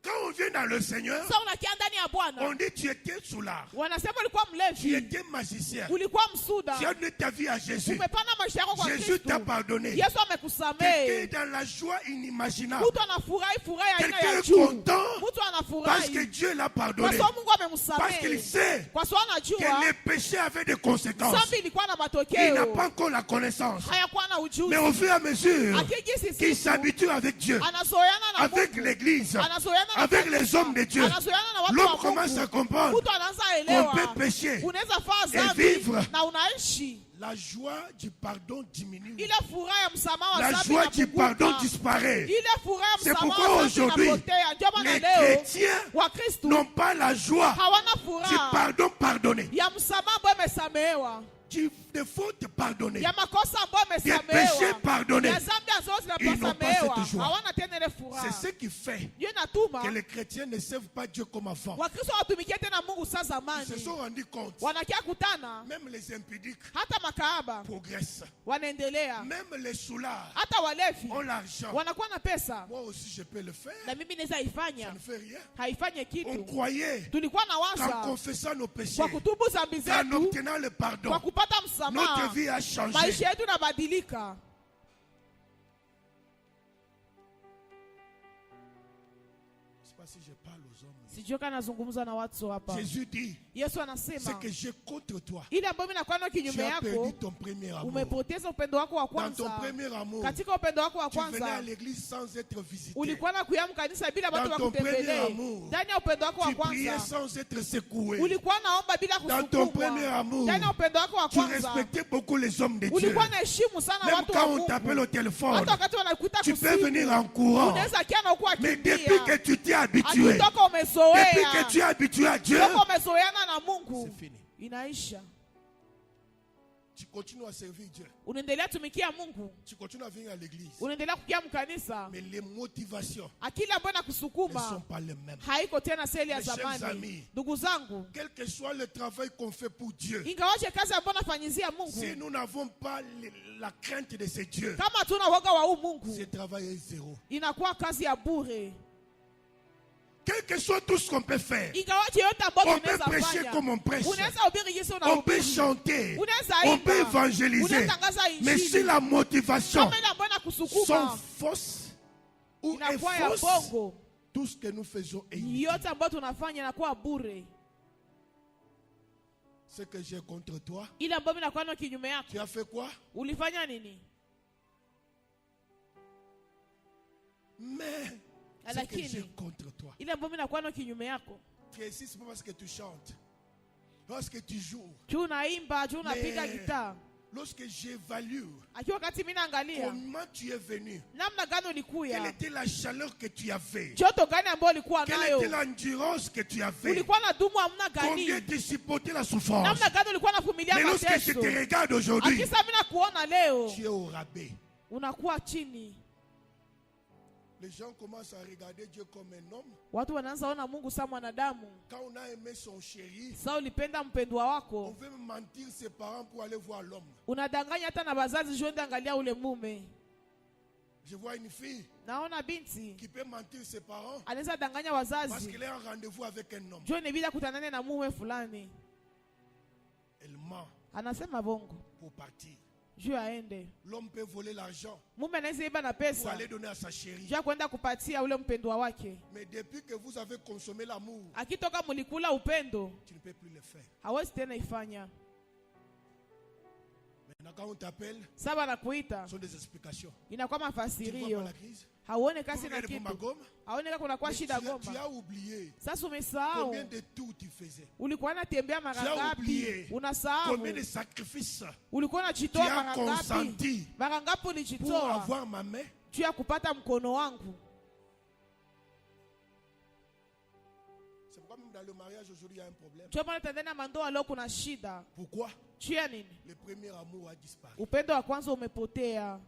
Quand on vient dans le Seigneur, Sasa unakia ndani ya Bwana, on dit tu étais soulard, wanasema ulikuwa tu mlevi, étais magicien, ulikuwa msuda, tu as donné ta vie à Jésus. umepana maisha yako kwa Jésus t'a Kristo, pardonné. Yesu Quelqu'un amekusamehe. dans la joie inimaginable. Mtu anafurahi furahi aina Quelqu'un ya est juu. content Mtu parce anafurahi que Dieu l'a kwa pardonné. sababu Mungu Parce qu'il amemsamehe, sait kwa sababu que anajua les péchés avaient des conséquences. dhambi ilikuwa na Il n'a matokeo, pas encore la connaissance. hayakuwa na ujuzi. Mais au fur et à mesure Akigisi qu'il siku s'habitue avec Dieu, anazoeana na avec Mungu, l'église, anazoeana na avec kanisa, les hommes de Dieu, anazoeana na watu l'homme wa commence à Mungu, comprendre mtu anaanza qu'on elewa peut pécher. unaweza faa et dhambi vivre. na unaishi. La joie du pardon diminue. Ile furaha ya msamaha wa La dhambi joie du inapunguka. pardon disparaît. Ile furaha ya C'est msamaha pourquoi wa dhambi aujourd'hui, inapotea. Ndio maana les leo chrétiens Wakristo n'ont pas la joie hawana du furaha pardon pardonné, ya msamaha ambayo imesamehewa, des fautes pardonnées, ya makosa ambayo des imesamehewa, péchés pardonnés. ya dhambi ambazo Ils n'ont pas zinaposamehewa, cette joie. hawana tena ile furaha. C'est ce qui fait Ndio inatuma que les chrétiens ne servent pas Dieu comme avant. Wakristo watumikie tena Mungu saa Ils se zamani, sont rendus compte. wanakia kutana, Même les impudiques hata makahaba progressent. wanaendelea, Même les soulards hata walevi ont l'argent. wanakuwa na pesa. Moi aussi, je peux le faire. Na mimi naweza Ça ifanya, ne fait rien. haifanye On kitu. croyait Tulikuwa na qu'en waza confessant nos péchés, kwa kutubu dhambi qu'en zetu, obtenant le pardon, kwa kupata notre msamaha, vie a changé. maisha yetu yanabadilika. Je ne sais pas si je parle aux hommes. Sijui kama nazungumza na watu hapa. Jésus dit, Yesu c'est anasema que j'ai contre toi. ile ambayo mimi nakuwa nayo Tu kinyume as perdu yako, ton premier amour. umepoteza upendo wako wa Dans ton kwanza. premier amour, Katika upendo wako wa tu venais à kwanza l'église sans être visité. ulikuwa na kuya mkanisa bila watu Dans ton premier wakutembelee. amour, Ndani ya upendo wako wa Tu priais kwanza sans être secoué. ulikuwa naomba bila Dans ton premier kusukumwa. amour, Ndani ya upendo wako wa tu kwanza respectais beaucoup les hommes de Dieu. ulikuwa naheshimu sana Même watu wa quand on t'appelle Mungu. au téléphone, Hata wakati wanakuita tu peux venir kusimu, en courant. unaweza kia na ukuwa Mais kimbia. depuis que tu t'es habitué, Akitoka depuis umezoea, que tu es habitué à Dieu, toka umezoeana na Mungu, c'est fini. inaisha. Tu continues à servir Dieu. Unaendelea tumikia Mungu, Tu continues à venir à l'église. unaendelea kukia mkanisa. Mais les motivations Akili ambayo ne nakusukuma sont pas les mêmes. haiko tena seli ya Mes chers zamani. amis, Ndugu zangu, quel que soit le travail qu'on fait pour Dieu, ingawaje kazi ambayo nafanyizia Mungu, si nous n'avons pas la crainte de ce Dieu, kama hatuna woga wa huu ce Mungu, travail est zéro. inakuwa kazi ya bure. Quel que soit tout ce qu'on peut faire, Ingawaje yote ambayo on peut tunaweza prêcher fanya, comme on prêche, unaweza hubiri jinsi on peut unahubiri, chanter, unaweza on peut imba, évangéliser. unaweza tangaza Mais si injili, la motivation kama ile ambayo sont inakusukuma fausses ou est inakuwa ya fausse, bongo, tout ce que nous faisons est inutile. yote ambayo tunafanya inakuwa bure. Ce que j'ai contre toi, Ile ambayo inakuwa nayo kinyume yako, tu as fait quoi? ulifanya nini? Mais ce que j'ai Lakini contre toi, ile ambayo inakuwa nayo kinyume yako, tu es ici, c'est pas parce que tu chantes, parce que tu joues. juu unaimba, juu unapiga Mais gitaa, lorsque j'évalue Akiwa wakati mimi naangalia comment tu es venu, namna gani quelle ulikuya, était la chaleur que tu avais, joto gani ambayo ulikuwa quelle nayo, était l'endurance que tu avais, ulikuwa na dumu amna combien gani, tu supportais la souffrance. namna gani ulikuwa navumilia Mais lorsque je mateso. te regarde aujourd'hui, Akisa mimi nakuona leo tu es au rabais. unakuwa chini. Les gens commencent à regarder Dieu comme un homme. Watu wanaanza ona Mungu sawa mwanadamu. Quand on a aimé son chéri, Sasa ulipenda mpendwa on wako, veut mentir ses parents pour aller voir l'homme. unadanganya hata na wazazi juu angalia ule mume. Je vois une fille Naona binti qui peut mentir ses parents anaweza danganya parce wazazi qu'elle a un rendez-vous avec un homme. juu ni bila kutanane na mume fulani, Elle ment anasema bongo pour partir. juu aende. L'homme peut voler l'argent Mume anaweza iba na pour pesa aller donner à sa chérie. juu ya kwenda kupatia ule mpendwa wake. Mais depuis que vous avez consommé l'amour, Akitoka mulikula upendo, tu ne peux plus le faire. hawezi tena ifanya. Maintenant, quand on t'appelle, Sasa nakuita ce sont des explications. inakuwa Tu ne vois pas mafasirio, la crise? hauone Vous kasi na regardez pour ma kitu, gomme. hauone kama kunakuwa Mais shida tu Gomba. as oublié Sasa umesahau combien de tours tu faisais. ulikuwa unatembea mara Tu as ngapi, oublié unasahau combien de sacrifices ulikuwa tu unajitoa as mara ngapi, consenti mara ngapi pour ulijitoa avoir ma main. juu ya kupata mkono wangu. C'est pourquoi même dans le mariage aujourd'hui il y a un problème. Ndio maana tandana mandoa leo kuna shida. Pourquoi? Juu ya nini? Le premier amour a disparu. Upendo wa kwanza umepotea.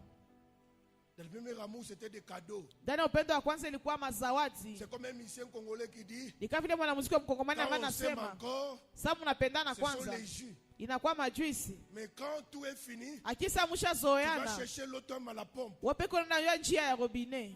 Dans le premier amour, c'était des cadeaux. Ndani ya upendo wa kwanza ilikuwa mazawadi. C'est comme un musicien congolais qui dit, Ni kama vile mwanamuziki wa mkongomani ambaye quand on s'aime anasema, encore, sasa mnapendana ce sont kwanza les jus. inakuwa majuisi. Mais quand tout est fini, Akisa tu vas mshazoeana, chercher l'autre homme à la pompe. wapeko na njia ya robinet.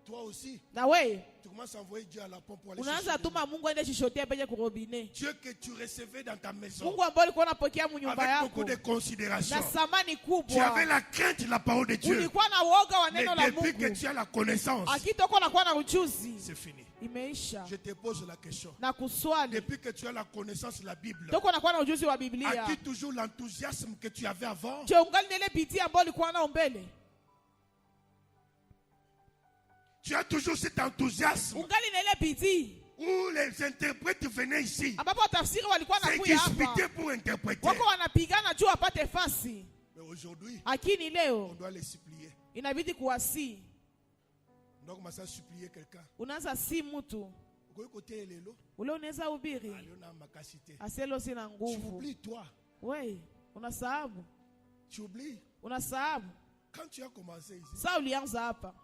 Toi aussi, Na wewe tu commences à envoyer Dieu à la pompe pour aller unaanza chercher. tuma Mungu aende chishotea penye ku robinet. Dieu que tu recevais dans ta maison Mungu ambaye ulikuwa unapokea mnyumba avec yako beaucoup de considération. na thamani Tu avais kubwa. la crainte de la parole de Dieu. Ulikuwa na woga wa Mais neno la depuis que Mungu. tu as la connaissance, Akitoka unakuwa na ujuzi. c'est fini. Imeisha. Je te pose la question. Na kuswali. Depuis que tu as la connaissance de la Bible, Toko unakuwa na ujuzi wa Biblia. as-tu toujours l'enthousiasme que tu avais avant? Je ungali na ile bidii ambayo ulikuwa nao mbele. Tu as toujours cet enthousiasme Ungali na ile bidii où les interprètes venaient ici. ambapo watafsiri walikuwa C'est nakuja disputé hapa. pour interpréter. Wako wanapigana juu wapate fasi. Mais aujourd'hui, Lakini on leo doit les supplier. inabidi kuwasi. On doit commencer à supplier quelqu'un. Unaanza si mtu. Uko côté lelo, Ule unaweza hubiri. aliona makasite. Aselo sina Tu nguvu. oublies toi. We, unasahabu. Tu oublies. Unasahabu. Quand tu as commencé ici, Sasa ulianza hapa.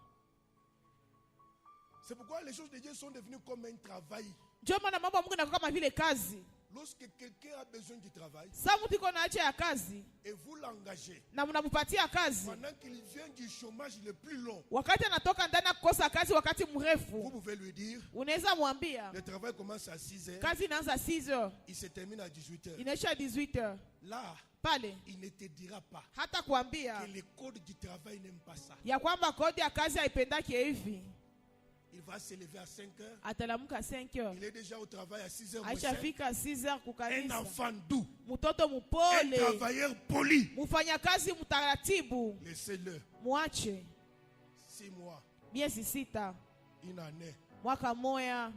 c'est pourquoi les choses de Dieu sont devenues comme un travail. Ndio maana mambo ya Mungu yanakuwa kama vile kazi. Lorsque quelqu'un a besoin du travail Sasa mtu iko na haja ya kazi et vous l'engagez, na mnampatia kazi. pendant qu'il vient du chômage le plus long, Wakati anatoka ndani ya kukosa kazi wakati vous mrefu, pouvez lui dire, unaweza mwambia le travail commence à 6 heures, kazi inaanza 6 heures, il se termine à 18 heures. inaisha 18 heures. Là, Pale il ne te dira pas hata kuambia que le code du travail n'aime pas ça. ya kwamba kodi ya kazi haipendaki hivi. Il va se lever à 5 heures. Atalamuka 5 heures. Il est déjà au travail à 6 heures. moins cinq. Aishafika 6 heures Un kukanisa. enfant doux, Mtoto un mpole, travailleur poli. mfanyakazi mtaratibu, Laissez-le. mwache 6 mois, miezi 6, une année. mwaka moya,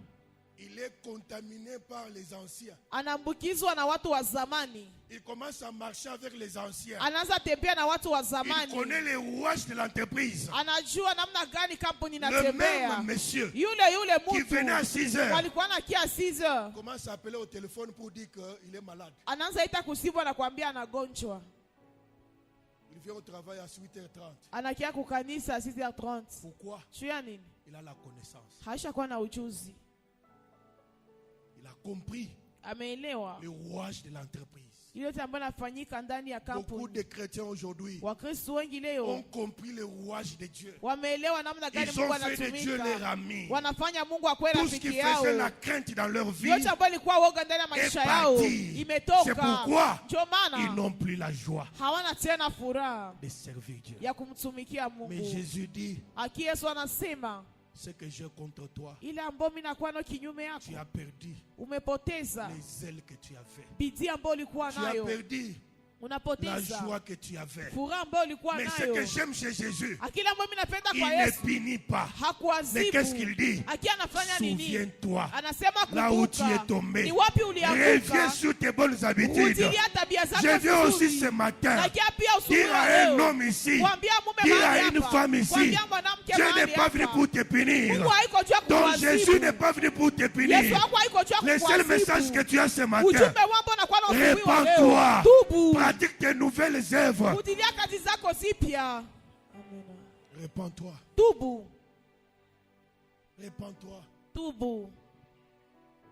Il est contaminé par les anciens. anaambukizwa na watu wa zamani. Il commence à marcher avec les anciens. Anaanza tembea na watu wa Il zamani. connaît les rouages de l'entreprise. Anajua namna gani kampuni Le inatembea. même monsieur Yule qui venait à mtu 6 heures walikuwa na kia 6 heures. commence à appeler au téléphone pour dire qu'il est malade. Anaanza ita kusibu na kuambia anagonjwa. Il vient au travail à 8h30. Anakia kukanisa 6h30. Pourquoi? Juu ya nini? Il a la connaissance. Haisha kuwa na ujuzi. Il a compris Ameelewa les rouages de l'entreprise. ile yote ambayo inafanyika ndani ya Beaucoup kampuni. de chrétiens aujourd'hui Wakristo wengi ont leo compris les rouages de Dieu. wameelewa namna gani Ils Mungu ont fait de Dieu leur anatumika. ami. Wanafanya Mungu akuwe Tout ce qui rafiki yao. faisait la crainte dans leur vie Yote ambayo ilikuwa woga ndani ya maisha est yao parti. C'est imetoka. pourquoi Ndio ils maana n'ont plus la joie hawana tena furaha de servir Dieu. ya kumtumikia Mais Mungu. Jésus dit, Aki Yesu anasema ce que j'ai contre toi, ile ambayo mimi nakuwa nayo kinyume tu yako, as perdu umepoteza les ailes que tu avais. bidii ambayo ulikuwa Tu as nayo, perdu la unapoteza joie que tu avais. furaha ambayo ulikuwa Mais ce nayo. que j'aime chez Jésus, Akila ambayo mimi napenda il kwa ne Yesu, punit pas. Mais hakuadhibu. qu'est-ce qu'il dit? Akia anafanya nini? Souviens-toi, Anasema là où tu es kumbuka tombé. ni wapi Reviens ulianguka, sur tes bonnes habitudes. rudilia tabia zako Je viens aussi nzuri. ce matin Nakia pia usubuhi dire wa à un leo homme ici, kuambia mume dire mahali à une hapa, femme ici, kuambia mwanamke Dieu n'est mahali pas venu hapa. pour te punir. Mungu haiko juu ya Donc Jésus kukuadhibu. n'est pas venu pour te Yesu punir. wako haiko juu ya Le seul message que kukuadhibu. tu as ce matin, Ujumbe wako unakuwa na usubuhi wa leo. répands-toi, Tubu. pratique tes nouvelles œuvres. Rudilia kazi zako zipya. Amen. Répands-toi, Tubu. répands-toi. Tubu.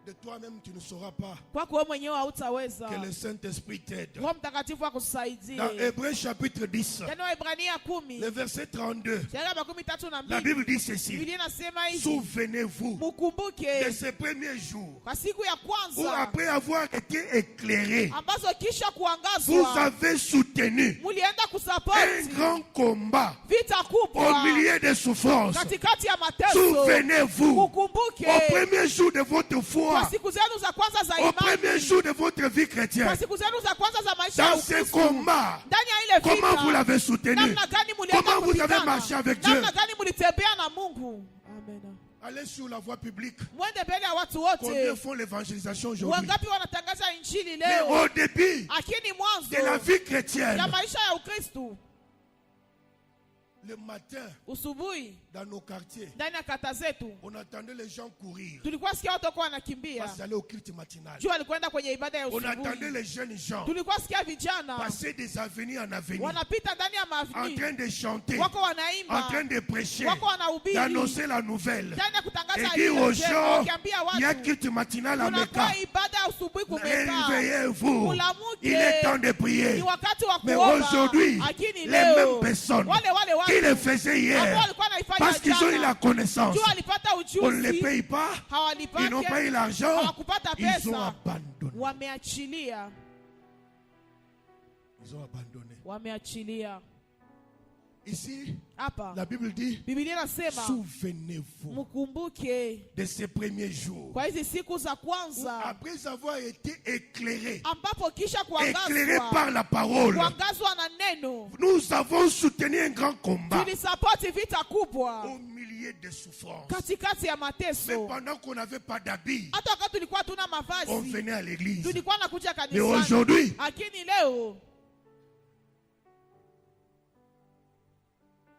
De toi-même, tu ne sauras pas Kwako wewe mwenyewe hautaweza. que le Saint-Esprit t'aide. Roho Mtakatifu akusaidie. Dans Hébreux chapitre 10, Tena Waebrania 10. le verset 32, Shairi 32. la Bible dit ceci. Biblia inasema hivi. Souvenez-vous de Mukumbuke ces premiers jours kwa siku ya où kwanza après avoir été éclairé, ambazo kisha vous kuangazwa avez soutenu mulienda un kusapoti grand combat vita au kubwa milieu des souffrances. katikati ya mateso. Souvenez-vous, Mukumbuke au premier jour de votre foi, kwa siku zenu za kwanza za au premier imani, jour de votre vie chrétienne, kwa siku zenu za kwanza za maisha ya dans ce Ukristo, combat, ndani ya ile comment vous vita, l'avez soutenu? namna gani mulienda Comment vous avez kupigana, marché avec Dieu? namna gani mulitembea na Mungu. Amen. Allez sur la voie publique. Mwende mbele ya watu Combien wote. font l'évangélisation aujourd'hui? Wangapi wanatangaza injili Mais leo? au début Lakini de la mwanzo vie chrétienne, ya maisha ya Ukristo, le matin, usubuhi dans nos quartiers, ndani ya kata zetu on entendait les gens courir tulikuwa sikia watu wako wanakimbia parce qu'ils allaient au culte matinal. juu alikwenda kwenye ibada ya On entendait usubuhi. les jeunes gens Tulikuwa sikia vijana passer des avenues en avenue, wanapita ndani ya en maavni, train de chanter, wako en wanaimba, train de prêcher, wako wanahubiri, d'annoncer la nouvelle ndani ya kutangaza et dire aux ile njema, gens, wakiambia il y a watu culte matinal à Mecca. kunakuwa ibada ya usubuhi kumeka, Réveillez-vous, mulamuke, il est temps de prier. ni wakati wa Mais kuomba. aujourd'hui, Lakini les mêmes leo personnes wale qui le watu faisaient ambao hier, walikuwa naifanya parce qu'ils ont eu la jana connaissance, juu walipata on ne les ujuzi, paye pas, ils n'ont pas eu hawalipake, l'argent, hawakupata ils ont pesa, abandonné. wameachilia, Ils ont abandonné. wameachilia. Ici, Hapa la Bible dit, Biblia inasema souvenez-vous mkumbuke de ces premiers jours kwa hizi siku za où, kwanza après avoir été éclairés, ambapo kisha éclairés par kuangazwa la parole, kuangazwa na neno, nous avons soutenu un grand combat tulisapoti vita kubwa au milieu des souffrances. katikati ya Mais mateso. pendant qu'on n'avait pas d'habits, Hata wakati tulikuwa tuna on mavazi, venait à l'église. tulikuwa nakuja Mais kanisani, aujourd'hui, lakini leo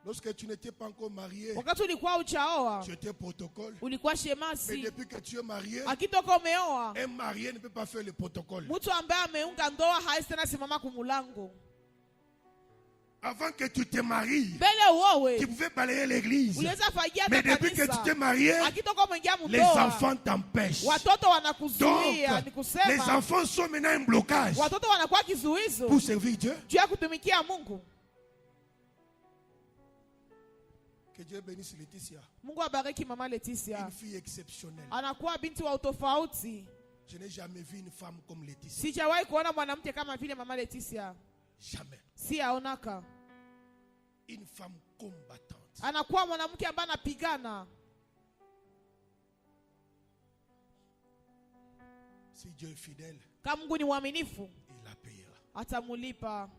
lorsque tu n'étais pas encore marié, wakati ulikuwa uchaoa, tu étais protocole. ulikuwa Mais shemasi, depuis que tu es marié, akitoka umeoa, un marié ne peut pas faire le protocole. mtu ambaye ameunga ndoa hawezi tena simama kumulango. Avant que tu te maries, Mbele tu uowe pouvais balayer l'église. uliweza fagia Mais hata depuis que tu kanisa, t'es marié, akitoka umeingia les mundoa enfants t'empêchent. watoto Donc, wanakuzuia. Ni les kusema enfants sont maintenant un blocage watoto wanakuwa kizuizo pour servir Dieu. juu ya kutumikia Mungu. Que Dieu bénisse Laetitia, Mungu abariki mama Leticia, une fille exceptionnelle. anakuwa binti wa utofauti. Je n'ai jamais vu une femme comme Laetitia. Sijawahi kuona mwanamke kama vile mama Leticia, Jamais. si aonaka. Une femme combattante. Anakuwa mwanamke ambaye anapigana. Si Dieu est fidèle, Kama Mungu ni mwaminifu, il la payera. atamulipa,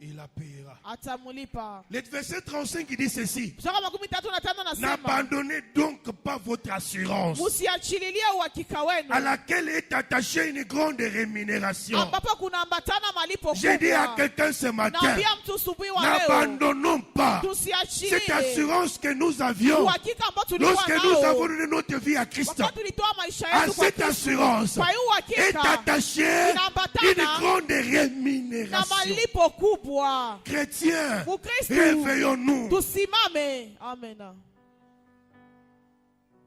Il la payera. atamulipa. Le verset 35 il dit ceci. Kutoka 35 nasema, N'abandonnez donc pas votre assurance, musiachililie uhakika wenu à laquelle est attachée une grande rémunération. ambapo kunaambatana malipo J'ai dit à kubwa. quelqu'un ce matin, Naambia mtu asubuhi wa leo, n'abandonnons pas cette tusiachilie assurance que nous avions uhakika ambao tulikuwa lorsque nous avons nao donné notre vie à Christ. wakati tulitoa maisha À yetu kwa cette Kristo. assurance Kwa hiyo est uhakika attachée inaambatana une grande na rémunération. malipo kubwa. Chrétiens, Mkristo, réveillons-nous. tusimame. Amen.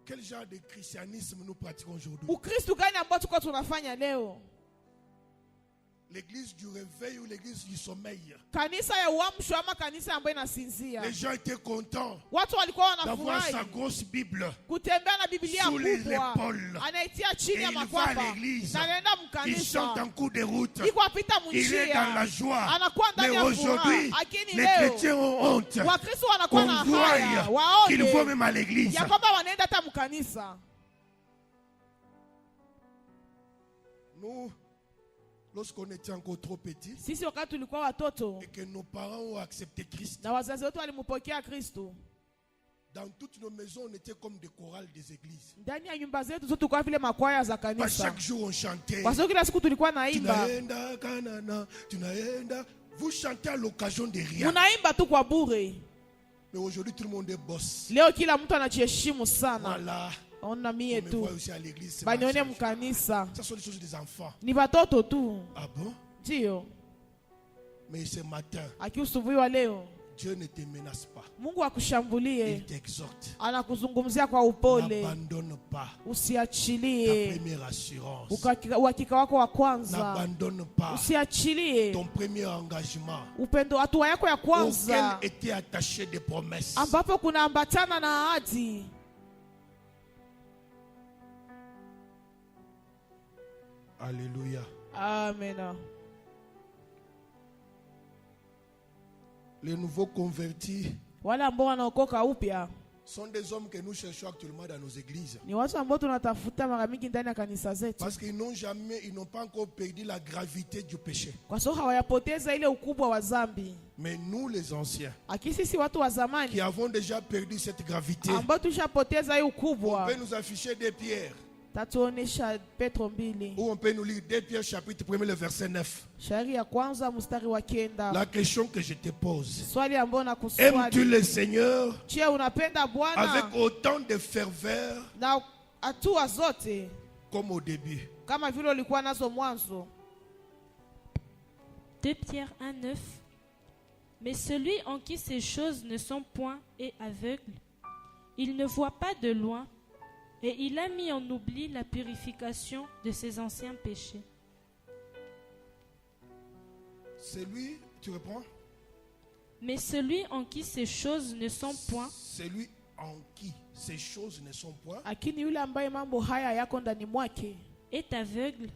Quel genre de christianisme nous pratiquons aujourd'hui? Ukristo gani ambao tuko tunafanya leo? L'église du réveil ou l'église du sommeil? Kanisa ya uamsho ama kanisa ambayo inasinzia? Les gens étaient contents Watu walikuwa d'avoir sa wanafurahi grosse Bible. kutembea na Biblia Sous les kubwa, épaules. anaitia Et chini ya il va à makwapa l'église. na anaenda Il mkanisa, chante en cours de route. iko apita Il est dans la munjia, joie. anakuwa Mais ndani ya aujourd'hui, furaha. Lakini les leo chrétiens ont honte Wakristo wanakuwa qu'on na voie haya, qu'ils vont waone même à l'église. ya kwamba wanaenda hata mkanisa. Nous, Lorsqu'on était encore trop petit Sisi wakati tulikuwa watoto et que nos parents ont accepté Christ, na wazazi wetu walimpokea Kristo, dans toutes nos maisons, on était comme des chorales des églises. ndani ya nyumba zetu zote tulikuwa vile makwaya za Pas kanisa. chaque jour on chantait. Kwa sababu kila siku tulikuwa naimba. Tunaenda Kanana, tunaenda. Vous chantez à l'occasion de rien. Munaimba tu kwa bure. Mais aujourd'hui, tout le monde est boss. Leo kila mtu anajiheshimu sana. Voilà. Ona On mie me tu. voit aussi à l'église. Banione mkanisa. Ça sont des choses des enfants. Ni watoto tu. Ah bon? Ndio. Mais ce matin, Akiusubuiwa leo, Dieu ne te menace pas. Mungu akushambulie. Il t'exhorte. Anakuzungumzia kwa upole. N'abandonne pas ta Usiachilie première assurance. uhakika wako wa kwanza. N'abandonne pas Usiachilie ton premier engagement upendo, hatua yako ya auquel kwanza étaient attachées des promesses. ambapo kunaambatana na ahadi. Alléluia. Amen. Les nouveaux convertis Wale ambao wanaokoka upya sont des hommes que nous cherchons actuellement dans nos églises. ni watu ambao tunatafuta mara mingi ndani ya kanisa zetu, Parce qu'ils n'ont pas encore perdu la gravité du péché. kwa sababu hawayapoteza ile ukubwa wa dhambi. Mais nous, les anciens, Lakini sisi watu wa qui zamani avons déjà perdu cette gravité, ambao tushapoteza hii on ukubwa, peut nous afficher des pierres. tatuonesha Petro 2 Ou on peut nous lire 2 Pierre chapitre 1, le verset 9. shairi ya kwanza mstari wa 9. La question que je te pose: Swali ambao aimes-tu nakuswali, le Seigneur je, unapenda avec Bwana autant de ferveur na hatua zote comme au début? kama vile ulikuwa nazo mwanzo? 2 Pierre 1,9. Mais celui en qui ces choses ne sont point est aveugle. Il ne voit pas de loin, et il a mis en oubli la purification de ses anciens péchés. Celui, tu reprends? Mais celui en qui ces choses ne sont point Celui en qui ces choses ne sont point Lakini yule ambaye mambo haya yako ndani mwake est aveugle.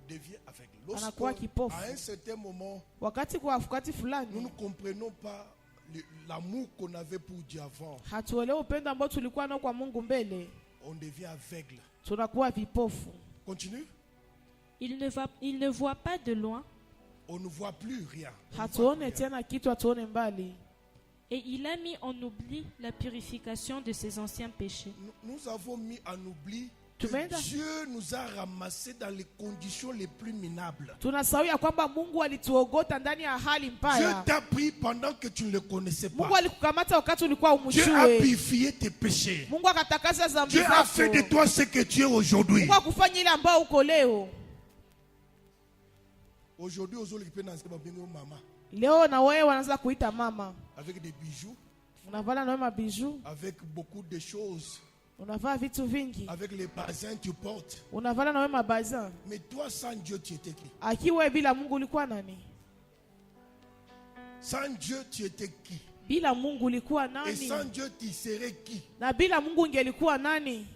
devient aveugle. Anakuwa kipofu. À un certain moment, wakati nous ne fulani comprenons pas l'amour qu'on avait pour Dieu avant. hatuelewi upendo ambao tulikuwa nao kwa Mungu mbele, On devient aveugle. tunakuwa vipofu. Continue. Il ne voit pas de loin, On ne voit plus rien. On ne voit Hatuone plus rien. tena kitu, hatuone mbali. et il a mis en oubli la purification de ses anciens péchés. Nous avons mis en oubli que Tumeenda. Dieu nous a ramassés dans les conditions les plus minables. Tunasahau ya kwamba Mungu alituogota ndani ya hali Dieu mbaya. t'a pris pendant que tu ne le connaissais pas. Mungu alikukamata wakati ulikuwa Dieu a umjue. purifié tes péchés. Mungu akatakasa dhambi Dieu a fait de zako. toi ce que tu es aujourd'hui. Mungu akufanya ile ambao uko leo. Aujourd'hui, aux autres, maman, Leo na wewe wanaanza kuita mama. avec des bijoux, Unavala na wewe mabiju, avec beaucoup de choses, unavaa vitu vingi. avec les parfums tu portes. Unavala na wewe mabazin. Mais toi, sans Dieu, tu étais qui? Akiwa bila Mungu ulikuwa nani? Sans Dieu, tu étais qui? Bila Mungu ulikuwa Et nani? sans Dieu, tu serais qui? Na bila Mungu ungelikuwa nani?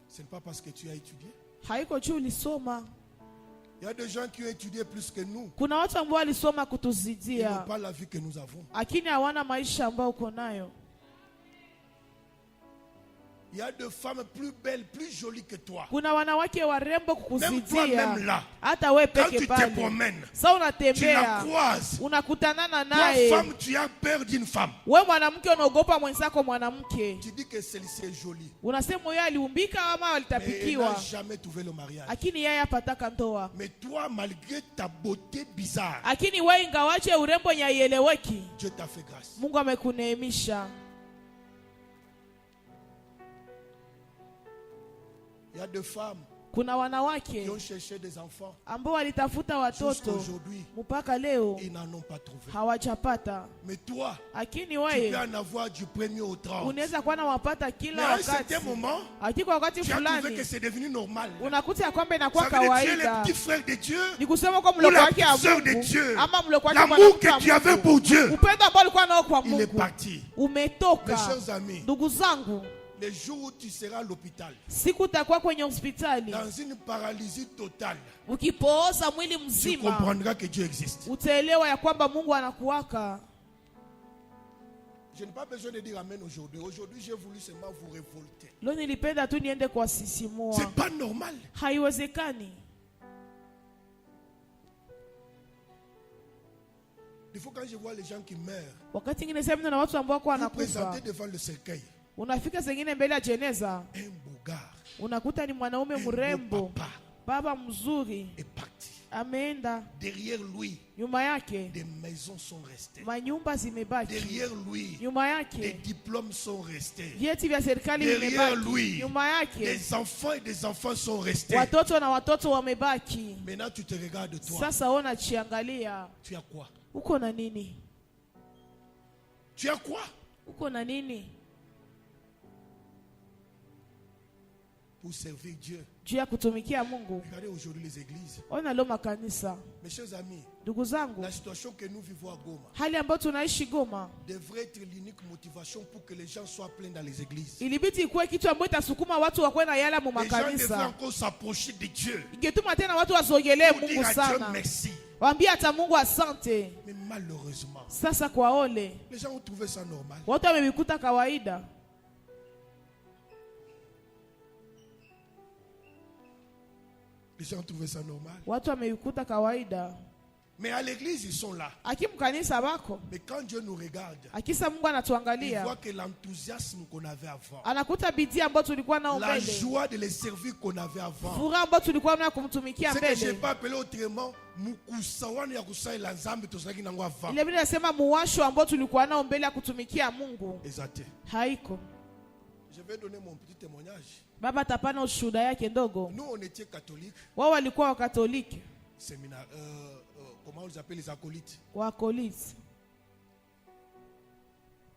Ce n'est pas parce que tu as étudié. Haiko juu ulisoma. Il y a des gens qui ont étudié plus que nous. Kuna watu ambao walisoma Ils n'ont kutuzidia, pas la vie que nous avons. lakini hawana maisha ambayo uko nayo. Il y a des femmes plus belles, plus jolies que toi. Kuna wanawake warembo Même kukuzidia. toi-même là, Hata wewe quand tu peke te pale. promènes, Sasa tu la unatembea, croises. unakutanana Toi, naye. femme, tu as peur d'une femme. Wewe mwanamke unaogopa mwenzako mwanamke. Tu dis que celle-ci est jolie. Unasema yeye aliumbika ama Mais elle alitapikiwa. n'a jamais trouvé le mariage. Lakini yeye hapataka ndoa. Mais toi, malgré ta beauté bizarre, Lakini wewe ingawaje urembo wenye haieleweki, Dieu t'a fait grâce. Mungu amekuneemisha. Il y a des femmes Kuna qui wanawake ont cherché des enfants. ambao walitafuta watoto Jusqu'aujourd'hui, mpaka leo ils n'en ont pas trouvé. hawajapata. Mais toi, Lakini tu peux wewe en avoir du premier au 30. unaweza kuwa na wapata Mais kila à un wakati. certain moment, Lakini kwa wakati tu as trouvé que fulani c'est devenu normal. unakuta ya kwamba inakuwa Ça veut dire que tu es le kawaida. petit frère de Dieu. Ni kusema kwa Ou mloko la wake ya petite sœur de Mungu Dieu. ama mloko wake L'amour mwanamke que wa tu avais Mungu. pour Dieu, Upendo ambao ulikuwa nao kwa il est Mungu parti. Mes umetoka. chers amis, Ndugu zangu, les jours où tu seras à l'hôpital, siku utakuwa kwenye hospitali dans une paralysie totale, ukipooza mwili tu mzima, comprendras que Dieu existe. utaelewa ya kwamba Mungu anakuwaka. Je n'ai pas besoin de dire amen aujourd'hui. Aujourd'hui, j'ai voulu seulement vous révolter. Leo nilipenda tu niende kwa C'est sisimua. pas normal. Haiwezekani. Des fois, quand je vois les gens qui meurent, Wakati ingine sema na watu ambao kwa vous présentez wanakufa. devant le cercueil Unafika zingine mbele ya jeneza. un beau gars, Unakuta ni mwanaume un beau mrembo. papa Baba mzuri. est parti. Ameenda. Derrière lui, Nyuma yake. des maisons sont restées. Manyumba zimebaki. Derrière lui, Nyuma des yake. diplômes sont restés. Vyeti vya serikali Derrière vimebaki. lui, Nyuma yake. des enfants et des enfants sont restés. Watoto na watoto wamebaki. Maintenant, tu te regardes toi. Sasa ona chiangalia. Tu as quoi? Uko na nini? Tu as quoi? Uko na nini? Pour servir Dieu. Juu ya kutumikia Mungu. Regardez aujourd'hui les églises. Ona leo makanisa. Mes chers amis, Ndugu zangu, la situation que nous vivons à Goma hali ambayo tunaishi Goma devrait être l'unique motivation pour que les gens soient pleins dans les églises. ilibidi ikuwe kitu ambacho itasukuma watu wakwe na yala mu Les gens devraient makanisa. encore s'approcher de Dieu. Ingetuma tena watu wasogelee Pour dire Mungu à Dieu sana. merci. Waambie hata Mungu asante. Mais malheureusement, Sasa kwa ole, les gens ont trouvé ça normal. watu wamevikuta kawaida. Les gens ont trouvé ça normal. Watu wamevikuta kawaida. Mais à l'église, ils sont là. Akimkanisa bako, Mais quand Dieu nous regarde, akisa Mungu il anatuangalia, voit que l'enthousiasme qu'on avait avant, anakuta bidii ambayo tulikuwa nao la mbele, joie de les servir qu'on avait avant, furaha ambayo tulikuwa nayo kumtumikia c'est que je n'ai mbele. pas appelé autrement Mukusawana ya kusaila nzambe tozalaki nango avant. Ile vile nasema muwasho ambao tulikuwa nao mbele ya kutumikia Mungu Exact. haiko. Je vais donner mon petit témoignage. Baba atapana ushuhuda yake ndogo. Nous, on était catholiques, Wao walikuwa wakatoliki, séminaire, comment on les appelle, les acolytes. wakolisi.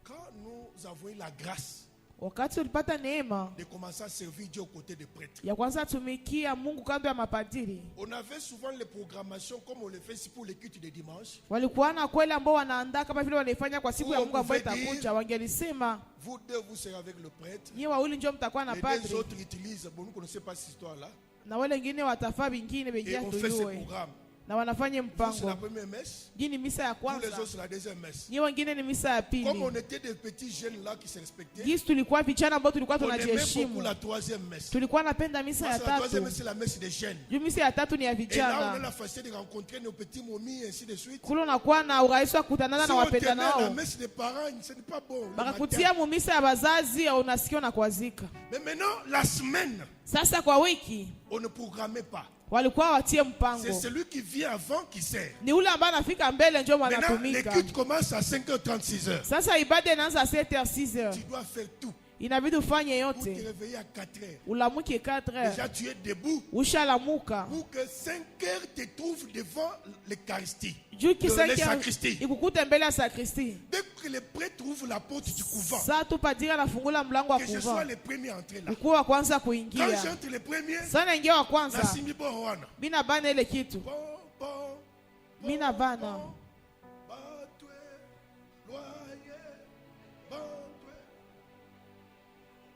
Quand nous avons eu la grâce Wakati ulipata neema de commencer à servir Dieu aux côtés des prêtres, ya kwanza tumikia Mungu kando ya mapadiri, on avait souvent les programmations comme on le fait ici pour les cultes de dimanche. walikuwa na kweli ambao wanaandaa kama vile wanaifanya kwa siku ya Mungu ambayo Vous pouvez itakuja. Wangelisema Vous deux, vous serez avec le prêtre. nyie wawili ndio mtakuwa na Les deux padri autres utilisent, bon, nous ne connaissons pas cette histoire-là. na wale wengine watafaa vingine Et vingine on fait ce tuyue programme. na wanafanya Vous, c'est la mpango. première messe. Hii ni misa ya Nous, les kwanza, autres, c'est la deuxième messe. nyie wengine ni misa ya Comme on pili. était des petits jeunes là qui se respectaient, Gisi tulikuwa vijana ambao tulikuwa on aimait beaucoup tunajiheshimu, la troisième messe. tulikuwa napenda misa Parce ya que la troisième tatu. messe, c'est la messe des jeunes. Juu misa ya tatu ni ya Et là, on a vijana. la facilité de rencontrer nos petits momies, et ainsi de suite. Kule unakuwa na urahisi wa kukutanana Si na on wapenda tenait la nao. messe des parents, ce n'est pas bon. le Bakakutia matin. mu misa ya bazazi unasikia unakwazika. Mais maintenant, la semaine, Sasa kwa wiki on ne programmait pas. walikuwa watie C'est mpango. celui qui vient avant qui sert. Ni ule ambaye anafika mbele ndio Maintenant, les wanatumika. cultes commencent à 5h30, 6h. Sasa ibada inaanza 7h 6h. Tu dois faire tout Inabidi ufanye pour te yote. réveiller à 4h. Ulamuke 4h. Déjà, tu es debout Ushalamuka. pour que 5h te trouve devant l'Eucharistie, Juu les kisaki sacristies. ikukute mbele ya sakristi. Dès que les prêtres ouvrent la porte du couvent, Saa tu padiri anafungula mlango wa que je sois kuva. les premiers à entrer là. Ukuwa wa kwanza Quand kuingia. j'entre les premiers, Sana ingia wa la kwanza. simi bohoana. Mina bana ile kitu. Bon, bon, Mina bana. batwe, loyer, batwe.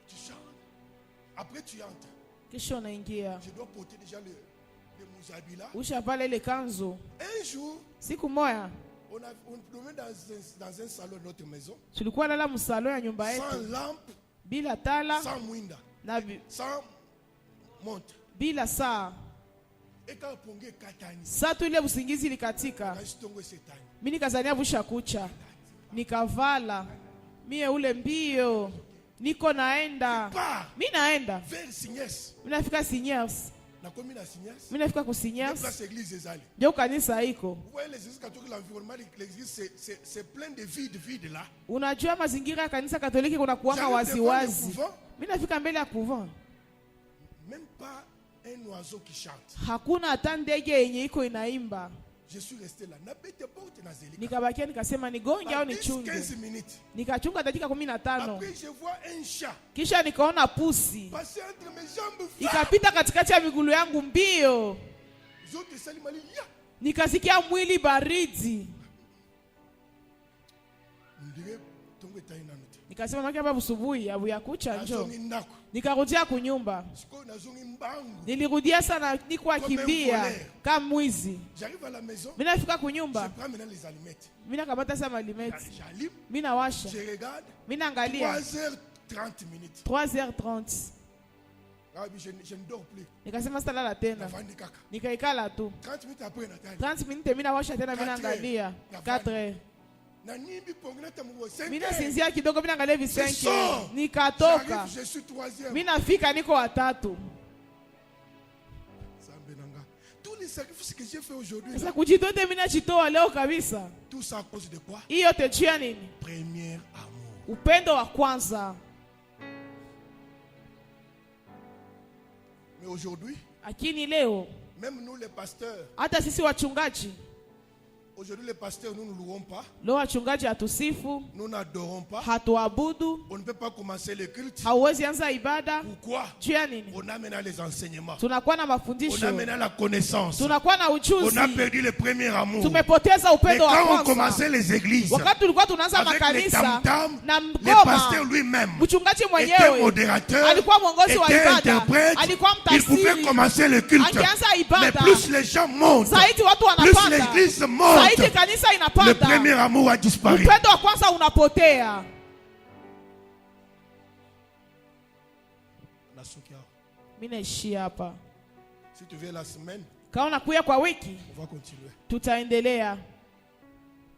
Tu chantes. Après, tu entres. Kisha unaingia. Je dois porter déjà le mouzabi là. Ushavala ile kanzu. Un jour, Siku moja on dormait dans un salon de notre maison, tulikuwa lala msalo ya nyumba sans yetu lampe, bila tala sans mwinda, na sans montre. bila saa. Et quand on ponge katani, Saa tu ile usingizi likatika. quand je tombe setani, Mimi nikazania busha kucha. Nikavala. Mie ule mbio. Niko naenda. pas Mimi naenda. vers Signes. Mimi nafika Seniors. La commune à Signes, Mimi nafika ku la Seniors. place église des Alliés. Ndio kanisa iko. Vous voyez les églises catholiques, l'environnement de l'église, c'est plein de vide là. Unajua mazingira ya kanisa Katoliki kuna kuwaka J'arrive devant le waziwazi. couvent, Mimi nafika mbele ya couvent. même pas un oiseau qui chante. Hakuna hata ndege yenye iko inaimba. Je suis resté là. N'a pas été porte na zelika. Nikabakia nikasema nigonge au nichunge. 15 minutes. Nikachunga dakika 15. Après, je vois un chat Kisha nikaona pusi passer entre mes jambes. ikapita katikati ya migulu yangu mbio. Zote salimali ya. Nikasikia mwili baridi. On dirait Tongo tayi nanu te. Nikasema maki hapa busubuhi abuya kucha njo. Nazongi ndako. Nikarudia kunyumba. Siko nazongi mbangu. Nilirudia sana nikuwa kimbia kama mwizi. J'arrive à la maison. Mina fika Je kunyumba. prends maintenant les allumettes. Mina kabata sama alimeti. J'allume. Mina washa. Je regarde. Mina angalia. 3h30 minutes. 3h30. Ah oui, je ne dors plus. Nikasema sasa lala tena. Navandi kaka. Nikaikala tu. 30 minutes après natali. 30 minutes mina washa tena mina angalia. 4h. Na nimbi pongina tamugo 5h. Mina sinzia kidogo mina angalia 5h. J'arrive, Nikatoka. je suis 3e. Mina fika niko watatu. Sambenanga. Tous les sacrifices que j'ai fait aujourd'hui, Sasa kujitote mina chitoa leo kabisa. tout ça à cause de quoi? Hii yote juu ya nini? Premier amour. Upendo wa kwanza. Mais aujourd'hui, Lakini leo même nous les pasteurs, hata sisi wachungaji, aujourd'hui les pasteurs, nous ne louons pas, leo wachungaji hatusifu, nous n'adorons pas, hatuabudu, on ne peut pas commencer le culte. hauwezi anza ibada. Pourquoi? Juu ya nini? On a maintenant les enseignements, Tunakuwa na on a mafundisho, maintenant la connaissance, tunakuwa na on ujuzi, a perdu le premier amour. tumepoteza Mais upendo wa quand on kwanza. commençait les églises, Wakati tulikuwa tunaanza avec les makanisa tam-tams, na le mgoma, pasteur lui-même mchungaji était mwenyewe modérateur, alikuwa mwongozi wa était ibada, interprète, alikuwa il pouvait mtafsiri. commencer le culte. Angeanza Mais ibada, plus les gens montent, zaidi watu plus wanapanda, l'église monte, zaidi kanisa le inapanda, premier amour a disparu. upendo wa kwanza unapotea. Mimi naishia hapa. Si tu viens la semaine, Kama unakuja kwa wiki, on va continuer. tutaendelea.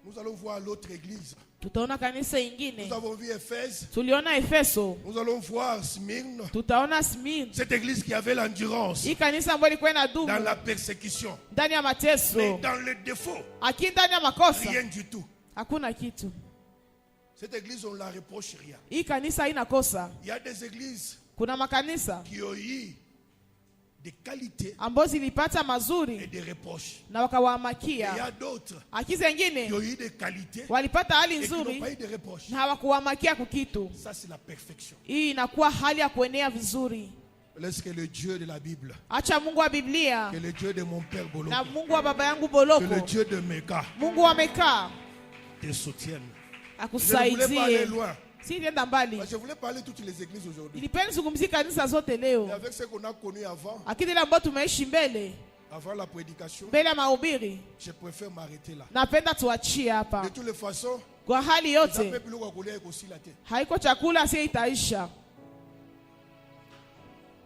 Nous allons voir l'autre église. Tutaona kanisa ingine. Nous avons vu Éphèse. Tuliona Efeso, Nous allons voir Smyrne. tutaona Smyrna. Cette église qui avait l'endurance Hii kanisa ambayo ilikuwa inadumu dans la persécution. ndani ya Mais mateso, dans le défaut, lakini ndani ya makosa rien du tout. hakuna kitu. Cette église, on ne la reproche rien. Hii kanisa haina kosa. Il y a des églises Kuna makanisa qui ont eu des qualités ambazo zilipata et mazuri des reproches. na Et il y wakawamakia, a d'autres aki qui zengine ont eu des qualités walipata hali et qui n'ont nzuri pas eu de reproches. na hawakuwamakia kukitu. Ça, c'est la perfection. Hii inakuwa hali ya kuenea vizuri. Laisse que le Dieu de la Bible, Acha Mungu wa Biblia que le Dieu de mon père Boloko, na Mungu wa baba yangu que le Boloko, Dieu de Meka Mungu amekaa te soutienne. Je ne voulais pas aller akusaidie. loin. Si nenda mbali, Je voulais parler de toutes les églises aujourd'hui. ilipenda zungumzie kanisa zote Et leo, avec ce qu'on a connu avant, lakini ile ambayo tumeishi mbele avant la prédication, mbele ya mahubiri, je préfère m'arrêter là. napenda tuachie De hapa. toutes les façons, Kwa hali ça yote peut plus loin couler aussi la tête. haiko chakula, si itaisha.